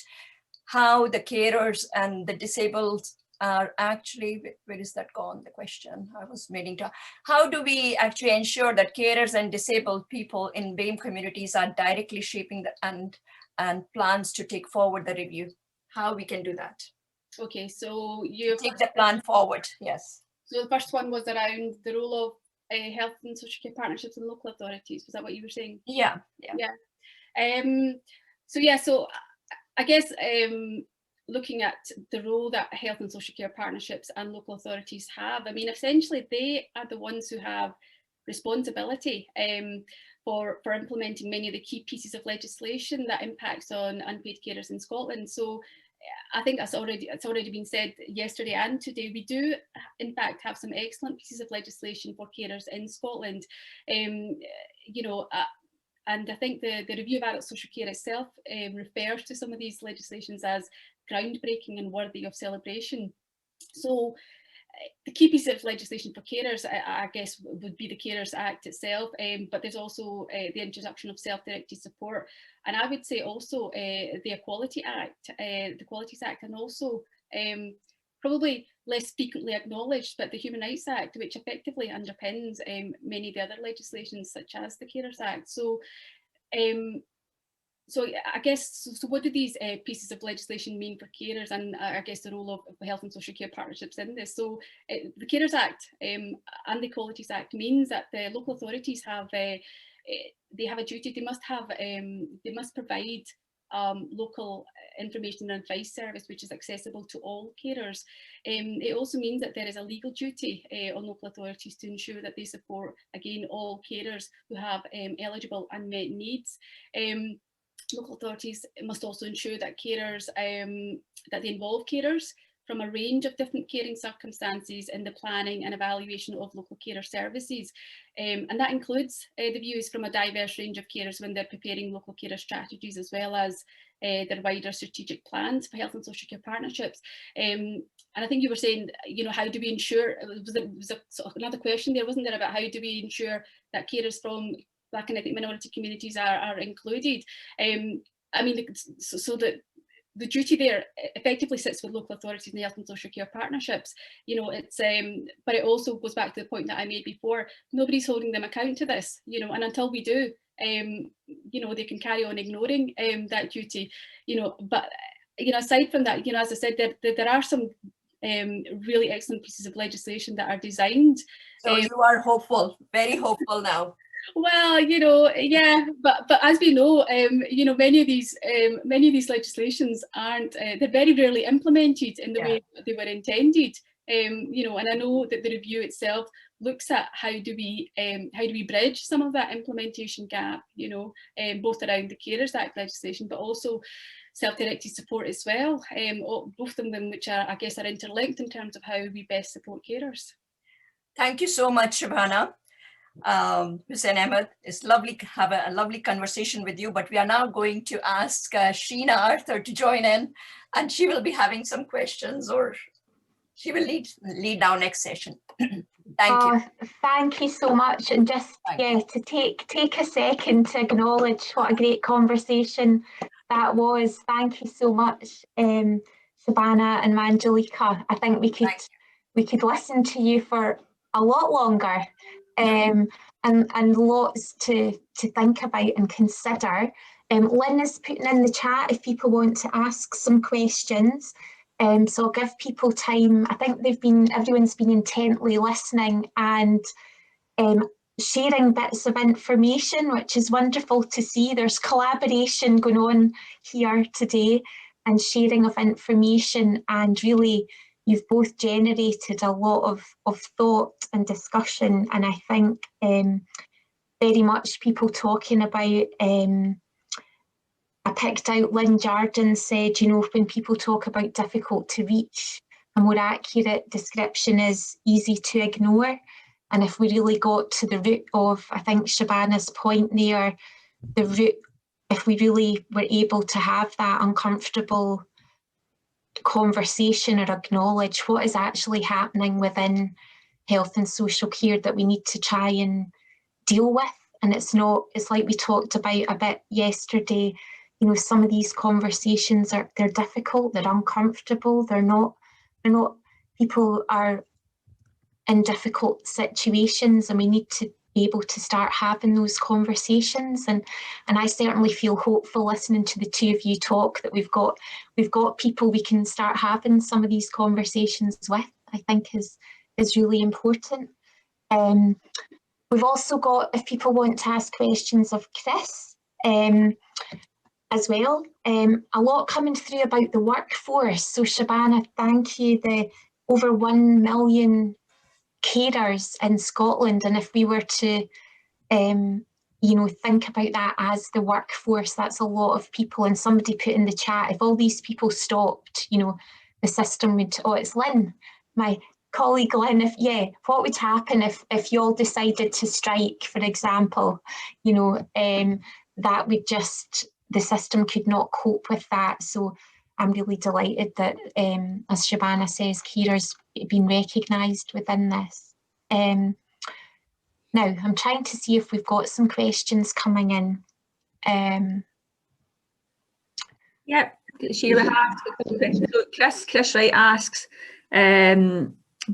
how the carers and the disabled are actually, where is that gone, the question I was meaning to, how do we actually ensure that carers and disabled people in BAME communities are directly shaping the and plans to take forward the review? How we can do that? Okay, so you take the plan forward, yes. So the first one was around the role of health and social care partnerships and local authorities. Was that what you were saying? Yeah. So I guess looking at the role that health and social care partnerships and local authorities have, I mean, essentially they are the ones who have responsibility for implementing many of the key pieces of legislation that impacts on unpaid carers in Scotland. So I think it's already been said yesterday and today, we do in fact have some excellent pieces of legislation for carers in Scotland. And I think the review of adult social care itself refers to some of these legislations as groundbreaking and worthy of celebration. So the key piece of legislation for carers, I guess, would be the Carers Act itself, but there's also the introduction of self-directed support. And I would say also the Equality Act, the Qualities Act, and also probably less frequently acknowledged, but the Human Rights Act, which effectively underpins many of the other legislations, such as the Carers Act. So I guess, so what do these pieces of legislation mean for carers, and I guess the role of health and social care partnerships in this? So the Carers Act and the Qualities Act means that the local authorities have they have a duty. They must provide local information and advice service which is accessible to all carers. It also means that there is a legal duty on local authorities to ensure that they support, again, all carers who have eligible unmet needs. Local authorities must also ensure that carers, that they involve carers from a range of different caring circumstances in the planning and evaluation of local carer services. And that includes the views from a diverse range of carers when they're preparing local carer strategies, as well as their wider strategic plans for health and social care partnerships. And I think you were saying, you know, how do we ensure, was a sort of another question there, wasn't there, about how do we ensure that carers from Black and ethnic minority communities are included? I mean, so that the duty there effectively sits with local authorities and the health and social care partnerships. You know, it's but it also goes back to the point that I made before. Nobody's holding them account to this, you know, and until we do, you know, they can carry on ignoring that duty, you know. But, you know, aside from that, you know, as I said, there are some really excellent pieces of legislation that are designed. So you are hopeful, very hopeful now. Well, you know, yeah, but as we know, you know, many of these legislations aren't, they're very rarely implemented in the way that they were intended. You know, and I know that the review itself looks at how do we bridge some of that implementation gap, you know, both around the Carers Act legislation, but also self-directed support as well, both of them which are, I guess, are interlinked in terms of how we best support carers. Thank you so much, Shabana. Hussain Ahmed, it's lovely to have a lovely conversation with you, but we are now going to ask Sheena Arthur to join in, and she will be having some questions, or she will lead our next session. Thank you. Thank you so much. And just to take a second to acknowledge what a great conversation that was. Thank you so much, Shabana and Manjalika. I think we could listen to you for a lot longer, and lots to think about and consider. Lynn is putting in the chat if people want to ask some questions. So I'll give people time. I think everyone's been intently listening and sharing bits of information, which is wonderful to see. There's collaboration going on here today and sharing of information, and really you've both generated a lot of thought and discussion, and I think very much people talking about I picked out Lynn Jardine said, you know, when people talk about difficult to reach, a more accurate description is easy to ignore. And if we really got to the root of, I think, Shabana's point there, the root, if we really were able to have that uncomfortable conversation or acknowledge what is actually happening within health and social care that we need to try and deal with. And it's like we talked about a bit yesterday, you know, some of these conversations they're difficult, they're uncomfortable, they're not people are in difficult situations, and we need to be able to start having those conversations. And I certainly feel hopeful listening to the two of you talk that we've got people we can start having some of these conversations with, I think is really important. We've also got, if people want to ask questions of Chris, as well. A lot coming through about the workforce. So Shabana, thank you. The over 1 million carers in Scotland, and if we were to, you know, think about that as the workforce, that's a lot of people. And somebody put in the chat, if all these people stopped, you know, the system would. Oh, it's Lynn, my colleague Lynn. What would happen if you all decided to strike, for example? You know, that would just. The system could not cope with that. So I'm really delighted that, as Shabana says, carers have been recognised within this. Now, I'm trying to see if we've got some questions coming in. Yeah, Sheila has a couple of questions. So Chris Wright asks,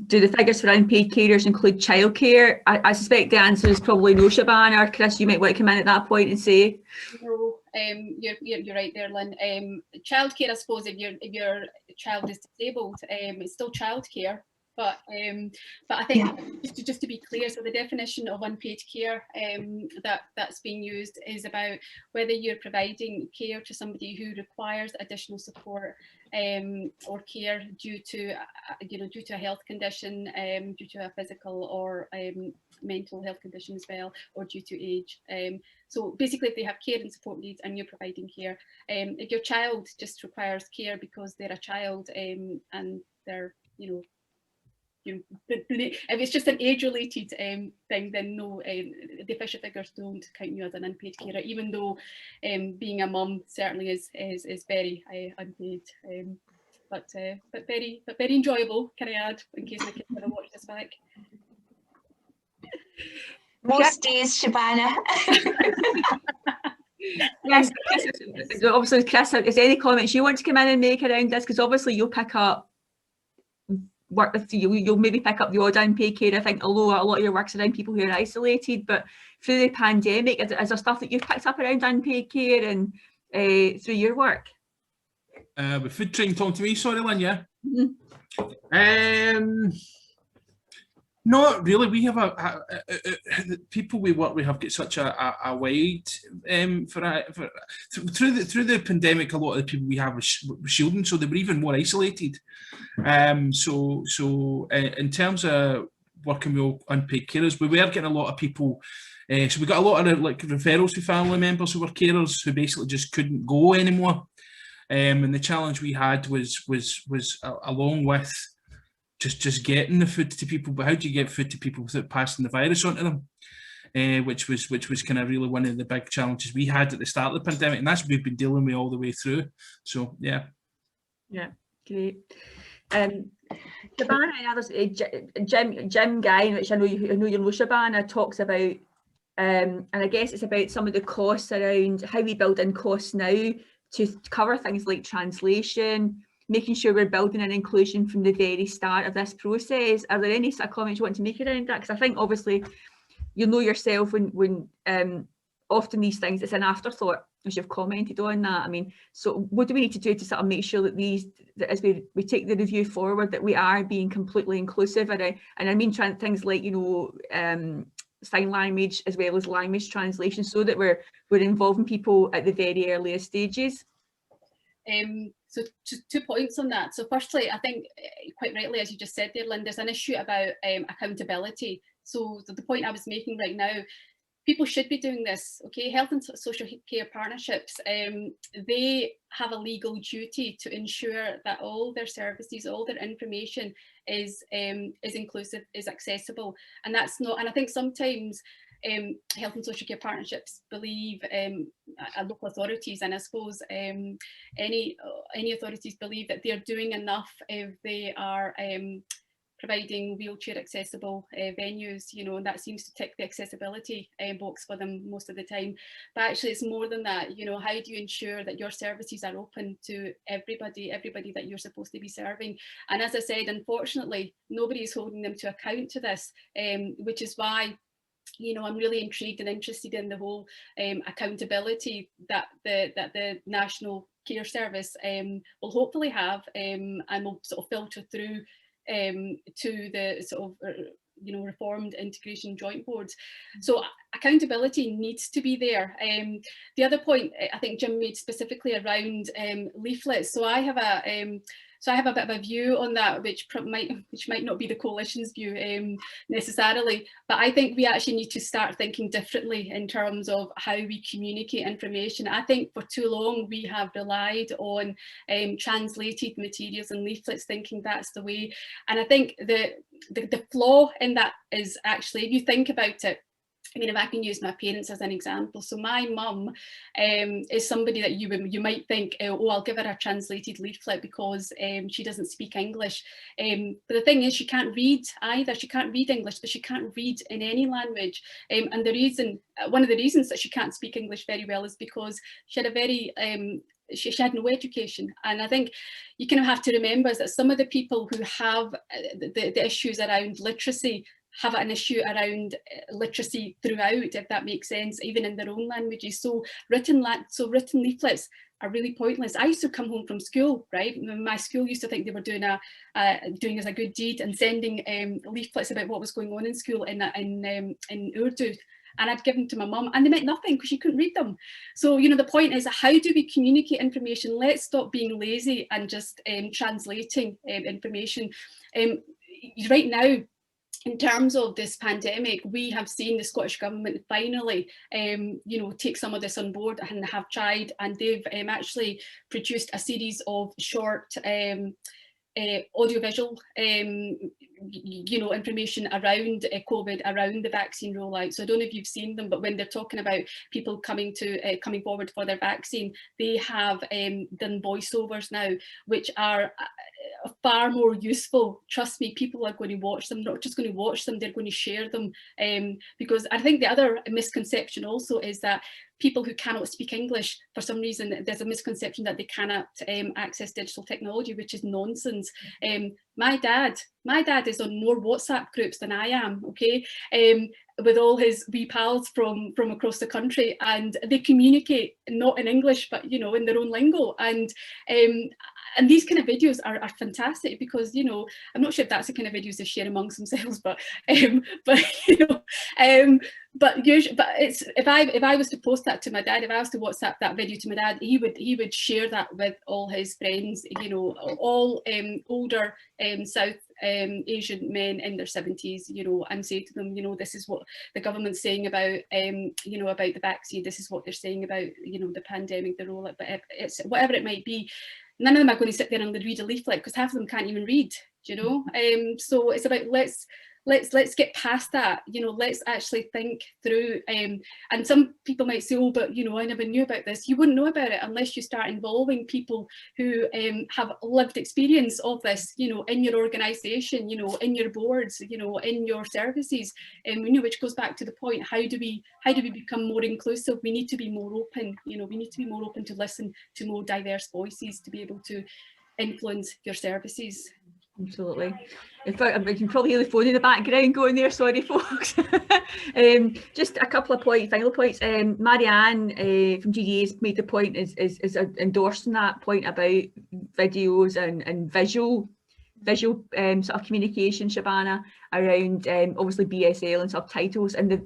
do the figures for unpaid carers include childcare? I suspect the answer is probably no, Shabana, or Chris, you might want to come in at that point and say. No, you're right there, Lynn. Childcare, I suppose, if your child is disabled, it's still childcare. But I think just to be clear, so the definition of unpaid care that's being used is about whether you're providing care to somebody who requires additional support or care due to a health condition, due to a physical or mental health condition as well, or due to age. So basically, if they have care and support needs and you're providing care, if your child just requires care because they're a child and they're, if it's just an age-related thing, then no, the official figures don't count you as an unpaid carer, even though being a mum certainly is very unpaid, but very enjoyable. Can I add, in case my kids ever watch this back? Most days, Shabana. Yes, obviously, Chris, is there any comments you want to come in and make around this? Because obviously you'll pick up work with you'll maybe pick up the odd unpaid care. I think although a lot of your work's around people who are isolated, but through the pandemic? Is there stuff that you've picked up around unpaid care and through your work? With food train, talking to me, sorry, Lynn, yeah? Not really. We have the people we work with have got such a wide through the pandemic. A lot of the people we have were shielding, so they were even more isolated. So in terms of working with unpaid carers, we were getting a lot of people. So we got a lot of like referrals to family members who were carers who basically just couldn't go anymore. And the challenge we had was along with just getting the food to people, but how do you get food to people without passing the virus on to them? Which was kind of really one of the big challenges we had at the start of the pandemic, and that's what we've been dealing with all the way through. So yeah. Yeah, great. Shabana and others, Jim Guy, which I know you know Shabana, talks about, and I guess it's about some of the costs around how we build in costs now to cover things like translation, making sure we're building an inclusion from the very start of this process. Are there any sort of comments you want to make around that? Because I think obviously you know yourself when often these things, it's an afterthought, as you've commented on that. I mean, so what do we need to do to sort of make sure that that as we take the review forward, that we are being completely inclusive? And I mean things like, you know, sign language as well as language translation, so that we're involving people at the very earliest stages. So 2 points on that. So firstly, I think quite rightly, as you just said there, Lynn, there's an issue about accountability. So the point I was making right now, people should be doing this, okay? Health and social care partnerships, they have a legal duty to ensure that all their services, all their information is inclusive, is accessible, and that's not. And I think sometimes health and social care partnerships believe, local authorities, and I suppose any authorities believe that they're doing enough if they are providing wheelchair accessible venues, you know, and that seems to tick the accessibility box for them most of the time. But actually it's more than that. You know, how do you ensure that your services are open to everybody that you're supposed to be serving? And as I said, unfortunately, nobody is holding them to account to this, which is why, you know, I'm really intrigued and interested in the whole accountability that the National Care Service will hopefully have, and will sort of filter through to the sort of you know, reformed integration joint boards. So accountability needs to be there. The other point I think Jim made specifically around leaflets. So I have a bit of a view on that, which might not be the coalition's view necessarily, but I think we actually need to start thinking differently in terms of how we communicate information. I think for too long we have relied on translated materials and leaflets, thinking that's the way. And I think the flaw in that is actually, if you think about it, I mean, if I can use my parents as an example, so my mum is somebody that you might think, oh, I'll give her a translated leaflet because she doesn't speak English. But the thing is, she can't read either. She can't read English, but she can't read in any language. And one of the reasons that she can't speak English very well is because she had a very she had no education. And I think you kind of have to remember that some of the people who have the issues around literacy have an issue around literacy throughout, if that makes sense, even in their own languages. So written leaflets are really pointless. I used to come home from school, right? My school used to think they were doing us a good deed and sending leaflets about what was going on in school in Urdu. And I'd give them to my mum, and they meant nothing because she couldn't read them. So, you know, the point is, how do we communicate information? Let's stop being lazy and just translating information. Right now, in terms of this pandemic, we have seen the Scottish Government finally, you know, take some of this on board and have tried, and they've actually produced a series of short audiovisual, you know, information around COVID, around the vaccine rollout. So I don't know if you've seen them, but when they're talking about people coming forward for their vaccine, they have done voiceovers now, which are far more useful. Trust me, people are going to watch them, not just going to watch them, they're going to share them, because I think the other misconception also is that people who cannot speak English, for some reason, there's a misconception that they cannot access digital technology, which is nonsense. My dad is on more WhatsApp groups than I am, okay? with all his wee pals from across the country, and they communicate not in English but, you know, in their own lingo, and these kind of videos are fantastic, because, you know, I'm not sure if that's the kind of videos they share amongst themselves, but you know, but it's, if I was to post that to my dad, if I was to WhatsApp that video to my dad, he would share that with all his friends, you know, all older South Asian men in their 70s, you know, and say to them, you know, this is what the government's saying about, you know, about the vaccine, this is what they're saying about, you know, the pandemic, the rollout, but it's whatever it might be. None of them are going to sit there and read a leaflet, because half of them can't even read, you know. So it's about let's get past that, you know, let's actually think through, and some people might say, oh, but, you know, I never knew about this. You wouldn't know about it unless you start involving people who have lived experience of this, you know, in your organisation, you know, in your boards, you know, in your services, you know, which goes back to the point, how do we become more inclusive? We need to be more open, you know, we need to be more open to listen to more diverse voices to be able to influence your services. Absolutely. In fact, you can probably hear the phone in the background going there, sorry folks. Just a couple of final points. Marianne from GDA's made the point, is endorsing that point about videos and visual sort of communication, Shabana, around obviously BSL and subtitles, and I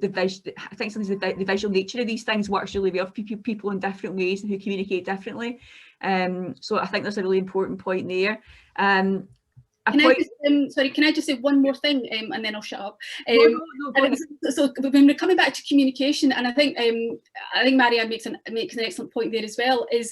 think sometimes the visual nature of these things works really well for people in different ways and who communicate differently. So I think there's a really important point there. Can I just say one more thing, and then I'll shut up. So when we're coming back to communication, and I think Marianne makes an excellent point there as well, is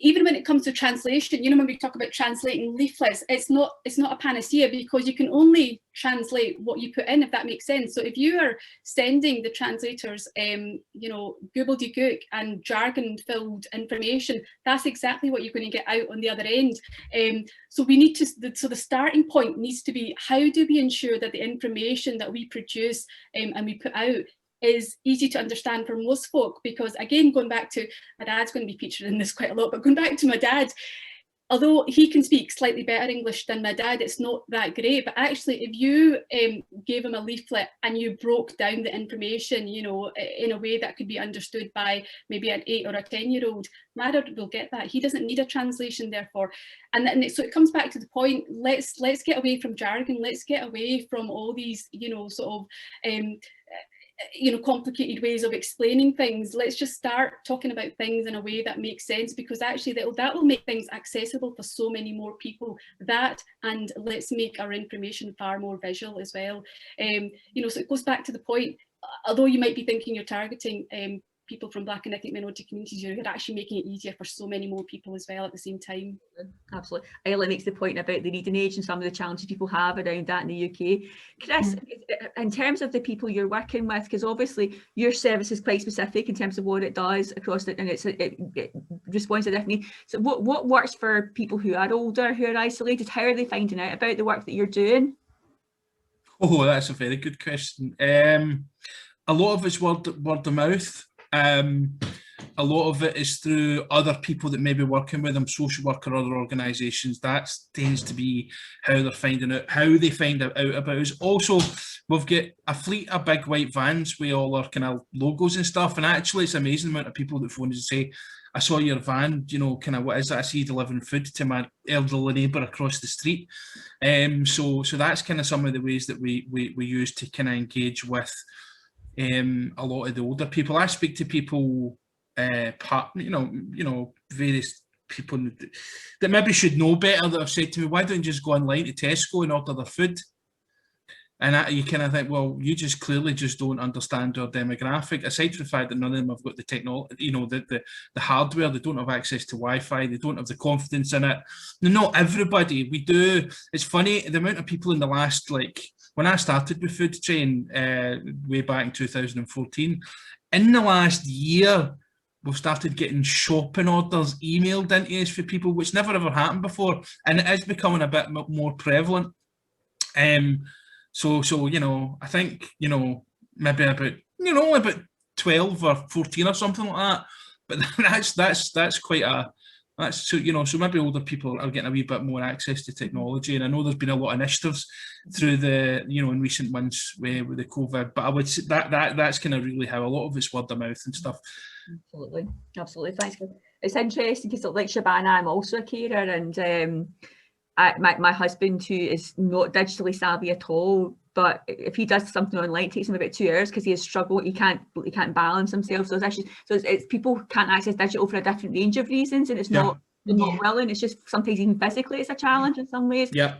even when it comes to translation, you know, when we talk about translating leaflets, it's not a panacea, because you can only translate what you put in, if that makes sense. So if you are sending the translators, you know, gobbledygook and jargon-filled information, that's exactly what you're going to get out on the other end. So we need to, so the starting point needs to be, how do we ensure that the information that we produce and we put out is easy to understand for most folk? Because again, going back to, my dad's going to be featured in this quite a lot, but going back to my dad, although he can speak slightly better English than my dad, it's not that great. But actually, if you gave him a leaflet and you broke down the information, you know, in a way that could be understood by maybe an 8 or a 10-year-old, my dad will get that. He doesn't need a translation, therefore. And so it comes back to the point, let's get away from jargon, let's get away from all these, you know, sort of you know, complicated ways of explaining things. Let's just start talking about things in a way that makes sense, because actually that will make things accessible for so many more people. That, and let's make our information far more visual as well. You know, so it goes back to the point, although you might be thinking you're targeting people from Black and ethnic minority communities, you're actually making it easier for so many more people as well at the same time. Absolutely. Ella makes the point about the reading age and some of the challenges people have around that in the UK. Chris, in terms of the people you're working with, because obviously your service is quite specific in terms of what it does across it, and it responds to differently. So what works for people who are older, who are isolated? How are they finding out about the work that you're doing? Oh, that's a very good question. A lot of it's word of mouth. A lot of it is through other people that may be working with them, social work or other organisations. That tends to be how they're finding out, how they find out about us. Also, we've got a fleet of big white vans with all our kind of logos and stuff, and actually it's amazing the amount of people that phone us and say, I saw your van, you know, kind of, what is that? I see you delivering food to my elderly neighbour across the street. So that's kind of some of the ways that we use to kind of engage with a lot of the older people. I speak to people, you know, various people that maybe should know better, that have said to me, why don't you just go online to Tesco and order their food? And you kind of think, well, you just clearly just don't understand our demographic, aside from the fact that none of them have got the technology, you know, the hardware, they don't have access to Wi-Fi, they don't have the confidence in it. Not everybody, we do. It's funny, the amount of people in the last, like, when I started with Food Train way back in 2014, in the last year, we've started getting shopping orders emailed into us for people, which never ever happened before, and it is becoming a bit more prevalent. So you know, I think, you know, maybe about 12 or 14 or something like that, but that's quite a That's so, you know, so maybe older people are getting a wee bit more access to technology, and I know there's been a lot of initiatives through the, you know, in recent months with the COVID, but I would say that's kind of really how a lot of it's word of mouth and stuff. Absolutely, absolutely. Thanks. It's interesting because, like Shabana, I'm also a carer, and my husband, who is not digitally savvy at all, but if he does something online, it takes him about 2 hours because he has struggled. He can't balance himself. So it's people can't access digital for a different range of reasons, and it's not willing. It's just sometimes even physically it's a challenge in some ways. Yeah.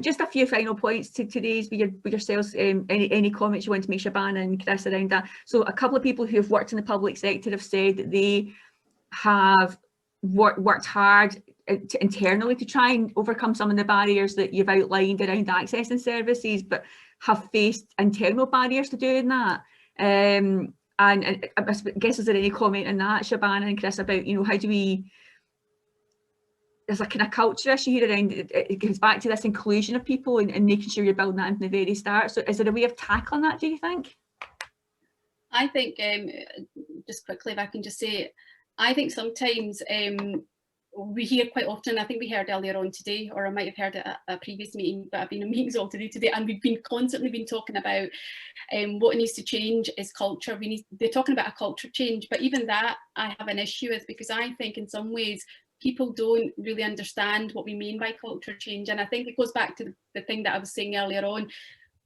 Just a few final points to today's with yourselves. Any comments you want to make, Shabana and Chris, around that? So a couple of people who have worked in the public sector have said that they have worked hard internally to try and overcome some of the barriers that you've outlined around accessing services, but have faced internal barriers to doing that. And I guess, is there any comment on that, Shabana and Chris, about, you know, how do we, there's a kind of culture issue here around, it goes back to this inclusion of people and making sure you're building that from the very start. So is there a way of tackling that, do you think? I think, just quickly, if I can just say, I think sometimes we hear quite often, I think we heard earlier on today, or I might have heard it at a previous meeting, but I've been in meetings all today, and we've constantly been talking about what needs to change is culture. They're talking about a culture change, but even that I have an issue with, because I think in some ways people don't really understand what we mean by culture change. And I think it goes back to the thing that I was saying earlier on.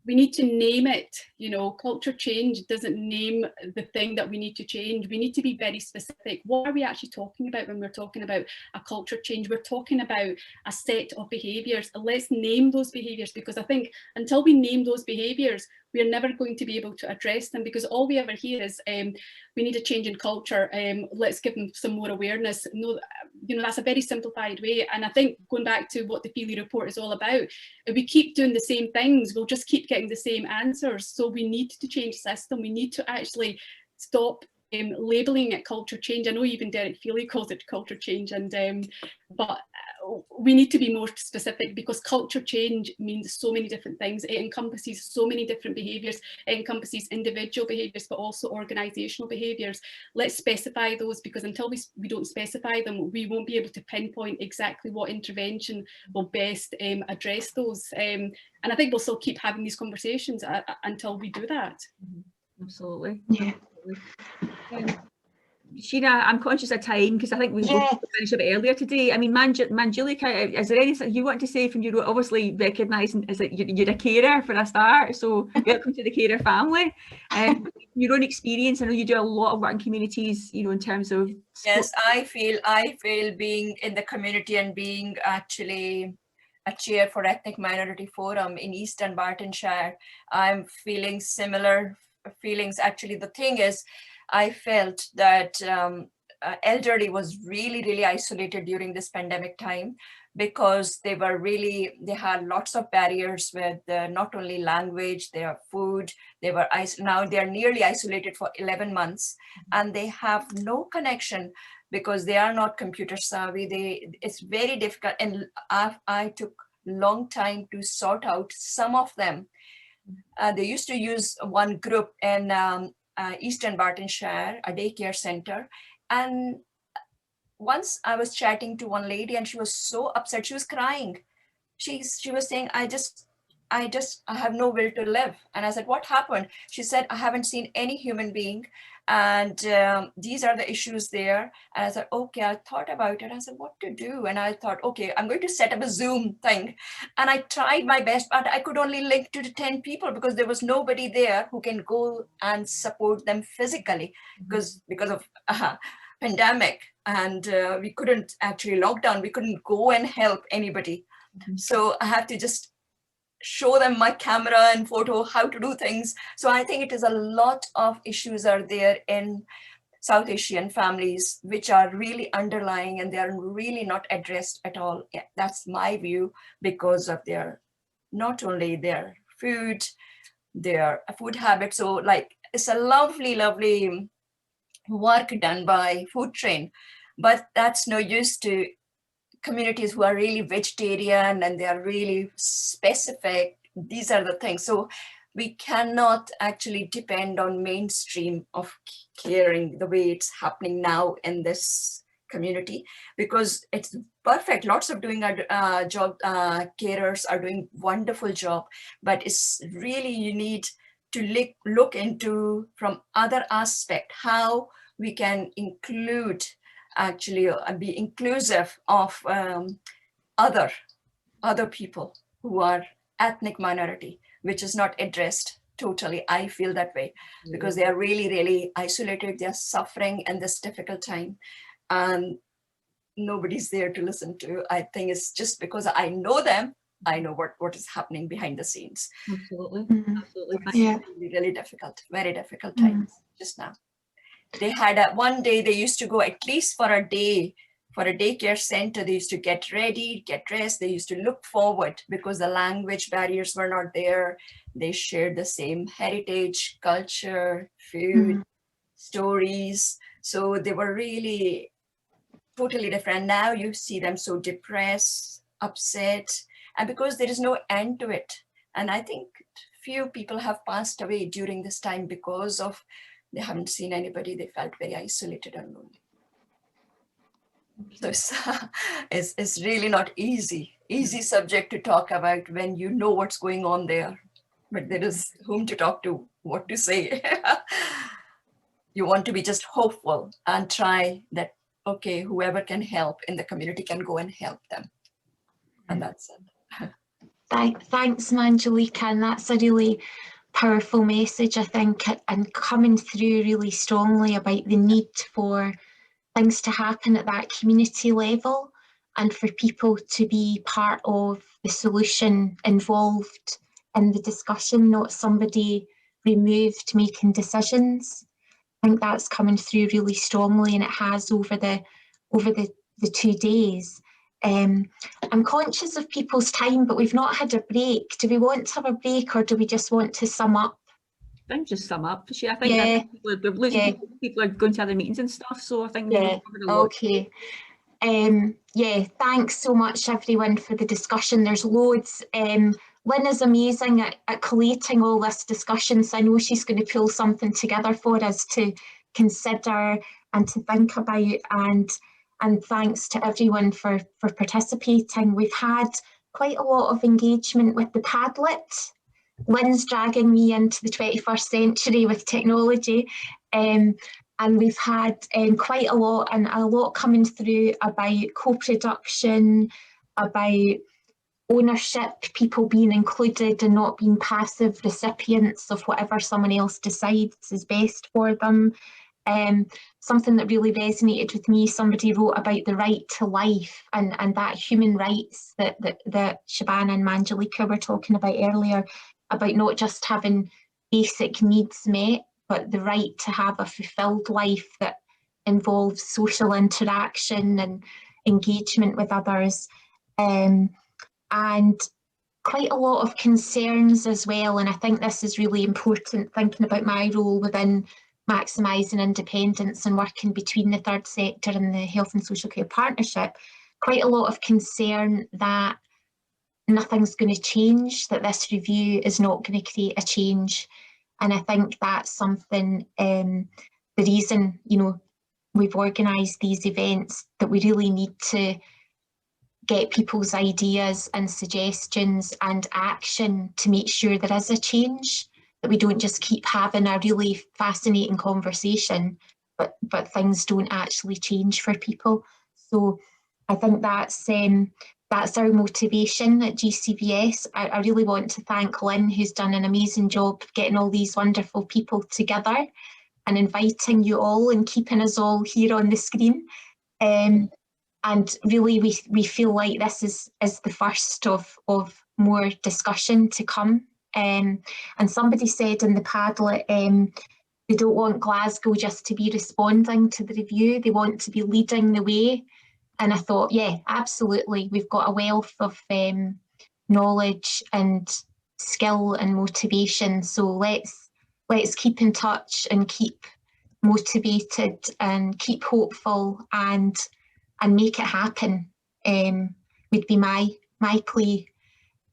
We need to name it, you know. Culture change doesn't name the thing that we need to change. We need to be very specific. What are we actually talking about when we're talking about a culture change? We're talking about a set of behaviours. Let's name those behaviours, because I think until we name those behaviours, we are never going to be able to address them, because all we ever hear is we need a change in culture, let's give them some more awareness. No, you know, that's a very simplified way. And I think going back to what the Feeley report is all about, if we keep doing the same things, we'll just keep getting the same answers. So we need to change the system. We need to actually stop labelling it culture change. I know even Derek Feeley calls it culture change, and but we need to be more specific, because culture change means so many different things. It encompasses so many different behaviours. It encompasses individual behaviours, but also organisational behaviours. Let's specify those, because until we don't specify them, we won't be able to pinpoint exactly what intervention will best address those. And I think we'll still keep having these conversations until we do that. Absolutely. Yeah. Sheena, I'm conscious of time because I think we finished a bit earlier today. I mean, Manjulika, is there anything you want to say from your, obviously recognising is that you're a carer for a start, so welcome to the carer family. Your own experience, I know you do a lot of work in communities, you know, in terms of... Yes, I feel being in the community and being actually a chair for Ethnic Minority Forum in Eastern Bartonshire, I'm feeling similar feelings. Actually, the thing is, I felt that elderly was really isolated during this pandemic time, because they had lots of barriers with not only language, their food, now they are nearly isolated for 11 months, and they have no connection because they are not computer savvy. It's very difficult, and I took long time to sort out some of them. They used to use one group in Eastern Bartonshire, a daycare center. And once I was chatting to one lady and she was so upset, she was crying. She was saying, I have no will to live. And I said, what happened? She said, I haven't seen any human being. And these are the issues there. And I said, okay, I thought about it. I said, what to do? And I thought, okay, I'm going to set up a Zoom thing. And I tried my best, but I could only link to the 10 people because there was nobody there who can go and support them physically because of pandemic. And we couldn't actually lockdown. We couldn't go and help anybody. So I have to just show them my camera and photo how to do things. So I think it is a lot of issues are there in South Asian families, which are really underlying and they are really not addressed at all. Yeah, that's my view, because of not only their food habits. So like, it's a lovely work done by Food Train, but that's no use to communities who are really vegetarian and they are really specific. These are the things. So we cannot actually depend on mainstream of caring the way it's happening now in this community, because it's perfect. Lots of doing our job, carers are doing wonderful job, but it's really, you need to look into from other aspect, how we can include, actually be inclusive of other people who are ethnic minority, which is not addressed totally. I feel that way, because they are really, really isolated. They are suffering in this difficult time, and nobody's there to listen to. I think it's just because I know them, I know what is happening behind the scenes. Absolutely, absolutely. Yeah, really difficult, very difficult times just now. They had one day they used to go at least for a day for a daycare center. They used to get ready, get dressed. They used to look forward because the language barriers were not there. They shared the same heritage, culture, food, stories. So they were really totally different. Now you see them so depressed, upset, and because there is no end to it. And I think few people have passed away during this time because of they haven't seen anybody. They felt very isolated and lonely. So it's really not easy subject to talk about when you know what's going on there, but there is whom to talk to, what to say. You want to be just hopeful and try that, okay, whoever can help in the community can go and help them. And that's it. Thanks, Manjalika, and that's a really powerful message, I think, and coming through really strongly about the need for things to happen at that community level and for people to be part of the solution, involved in the discussion, not somebody removed making decisions. I think that's coming through really strongly, and it has over the 2 days. I'm conscious of people's time, but we've not had a break. Do we want to have a break, or do we just want to sum up? I think just sum up. I think people are going to other meetings and stuff, so I think we've covered a lot. Okay. Yeah, thanks so much everyone for the discussion. There's loads. Lynn is amazing at collating all this discussion, so I know she's going to pull something together for us to consider and to think about, and thanks to everyone for participating. We've had quite a lot of engagement with the Padlet. Lynn's dragging me into the 21st century with technology, and we've had quite a lot coming through about co-production, about ownership, people being included and not being passive recipients of whatever someone else decides is best for them. Something that really resonated with me, somebody wrote about the right to life and that human rights that Shabana and Manjalika were talking about earlier, about not just having basic needs met, but the right to have a fulfilled life that involves social interaction and engagement with others. And quite a lot of concerns as well, and I think this is really important, thinking about my role within maximising independence and working between the third sector and the Health and Social Care Partnership. Quite a lot of concern that nothing's going to change, that this review is not going to create a change. And I think that's something, the reason, we've organised these events, that we really need to get people's ideas and suggestions and action to make sure there is a change, that we don't just keep having a really fascinating conversation, but things don't actually change for people. So I think that's our motivation at GCVS. I really want to thank Lynn, who's done an amazing job getting all these wonderful people together and inviting you all and keeping us all here on the screen. And really, we feel like this is the first of more discussion to come. And somebody said in the Padlet, they don't want Glasgow just to be responding to the review, they want to be leading the way. And I thought, yeah, absolutely. We've got a wealth of knowledge and skill and motivation. So let's keep in touch and keep motivated and keep hopeful and make it happen. Would be my plea.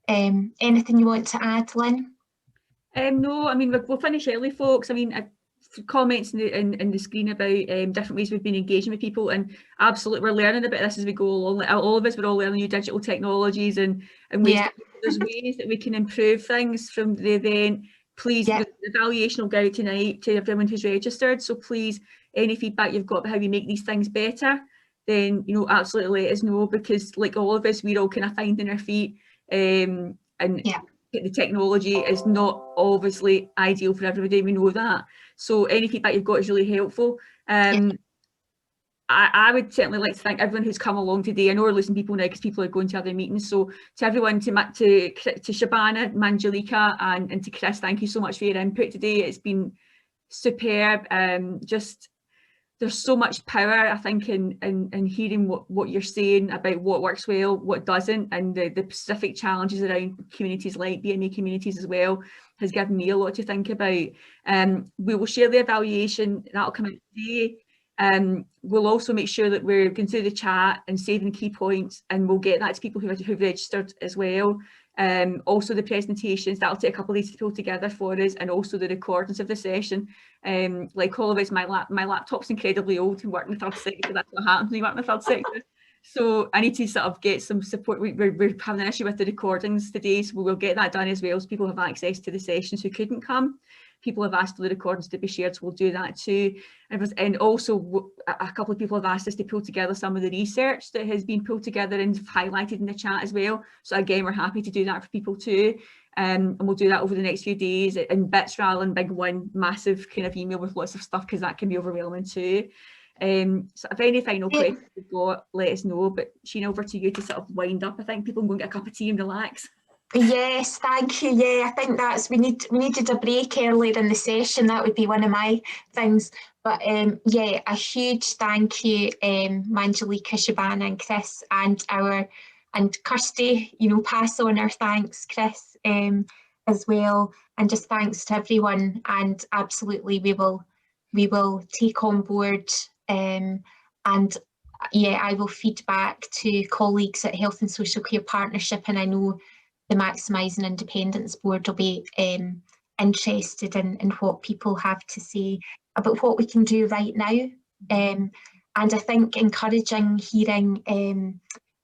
Anything you want to add, Lynn? No, I mean, we'll finish early, folks. I mean, comments in the screen about different ways we've been engaging with people, and absolutely we're learning about this as we go along. All of us, we're all learning new digital technologies and ways. There's ways that we can improve things from the event. Please, the evaluation will go out tonight to everyone who's registered. So please, any feedback you've got about how we make these things better, then absolutely let us know, because like all of us, we're all kind of finding our feet, and the technology is not obviously ideal for everybody. We know that. So any feedback you've got is really helpful. I would certainly like to thank everyone who's come along today. I know we're losing people now because people are going to other meetings. So to everyone, to Shabana, Manjalika, and to Chris, thank you so much for your input today. It's been superb. Just there's so much power, I think, in hearing what you're saying about what works well, what doesn't, and the specific challenges around communities like BMA communities as well has given me a lot to think about. We will share the evaluation, that'll come out today. We'll also make sure that we're going through the chat and saving key points, and we'll get that to people who've registered as well. Also the presentations, that'll take a couple of days to pull together for us, and also the recordings of the session. Like all of us, my laptop's incredibly old and work in the third sector. That's what happens when you work in the third sector. So I need to sort of get some support. We're having an issue with the recordings today, so we will get that done as well, so people have access to the sessions who couldn't come. People have asked for the recordings to be shared, so we'll do that too. And also a couple of people have asked us to pull together some of the research that has been pulled together and highlighted in the chat as well. So again, we're happy to do that for people too. And we'll do that over the next few days in bits rather than big one massive kind of email with lots of stuff, because that can be overwhelming too. So if any final questions you've got, let us know. But Sheena, over to you to sort of wind up. I think people can go and get a cup of tea and relax. Yes, thank you. I think we needed a break earlier in the session. That would be one of my things. But a huge thank you, Manjalika, Shabana, and Chris, and Kirsty. Pass on our thanks, Chris, as well, and just thanks to everyone. And absolutely, we will take on board. I will feed back to colleagues at Health and Social Care Partnership, and I know the Maximising Independence Board will be interested in what people have to say about what we can do right now. And I think encouraging hearing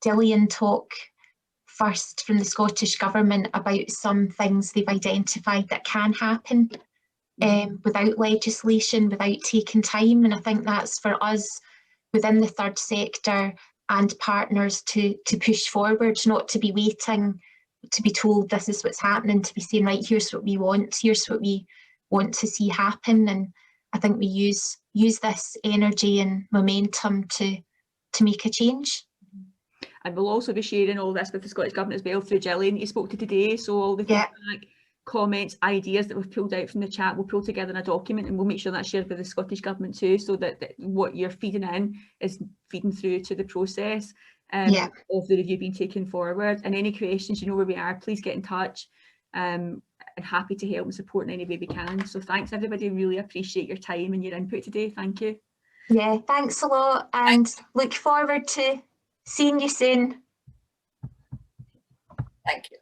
Jillian talk first from the Scottish Government about some things they've identified that can happen without legislation, without taking time. And I think that's for us within the third sector and partners to push forward, not to be waiting to be told this is what's happening, to be saying, right, here's what we want to see happen. And I think we use this energy and momentum to make a change. And we'll also be sharing all this with the Scottish Government as well through Jillian, you spoke to today. So all the feedback, comments, ideas that we've pulled out from the chat, we'll pull together in a document, and we'll make sure that's shared with the Scottish Government too, so that what you're feeding in is feeding through to the process of the review being taken forward. And any questions, you know where we are, please get in touch. And happy to help and support in any way we can. So thanks everybody, really appreciate your time and your input today. Thank you. Yeah, thanks a lot, and look forward to seeing you soon. Thank you.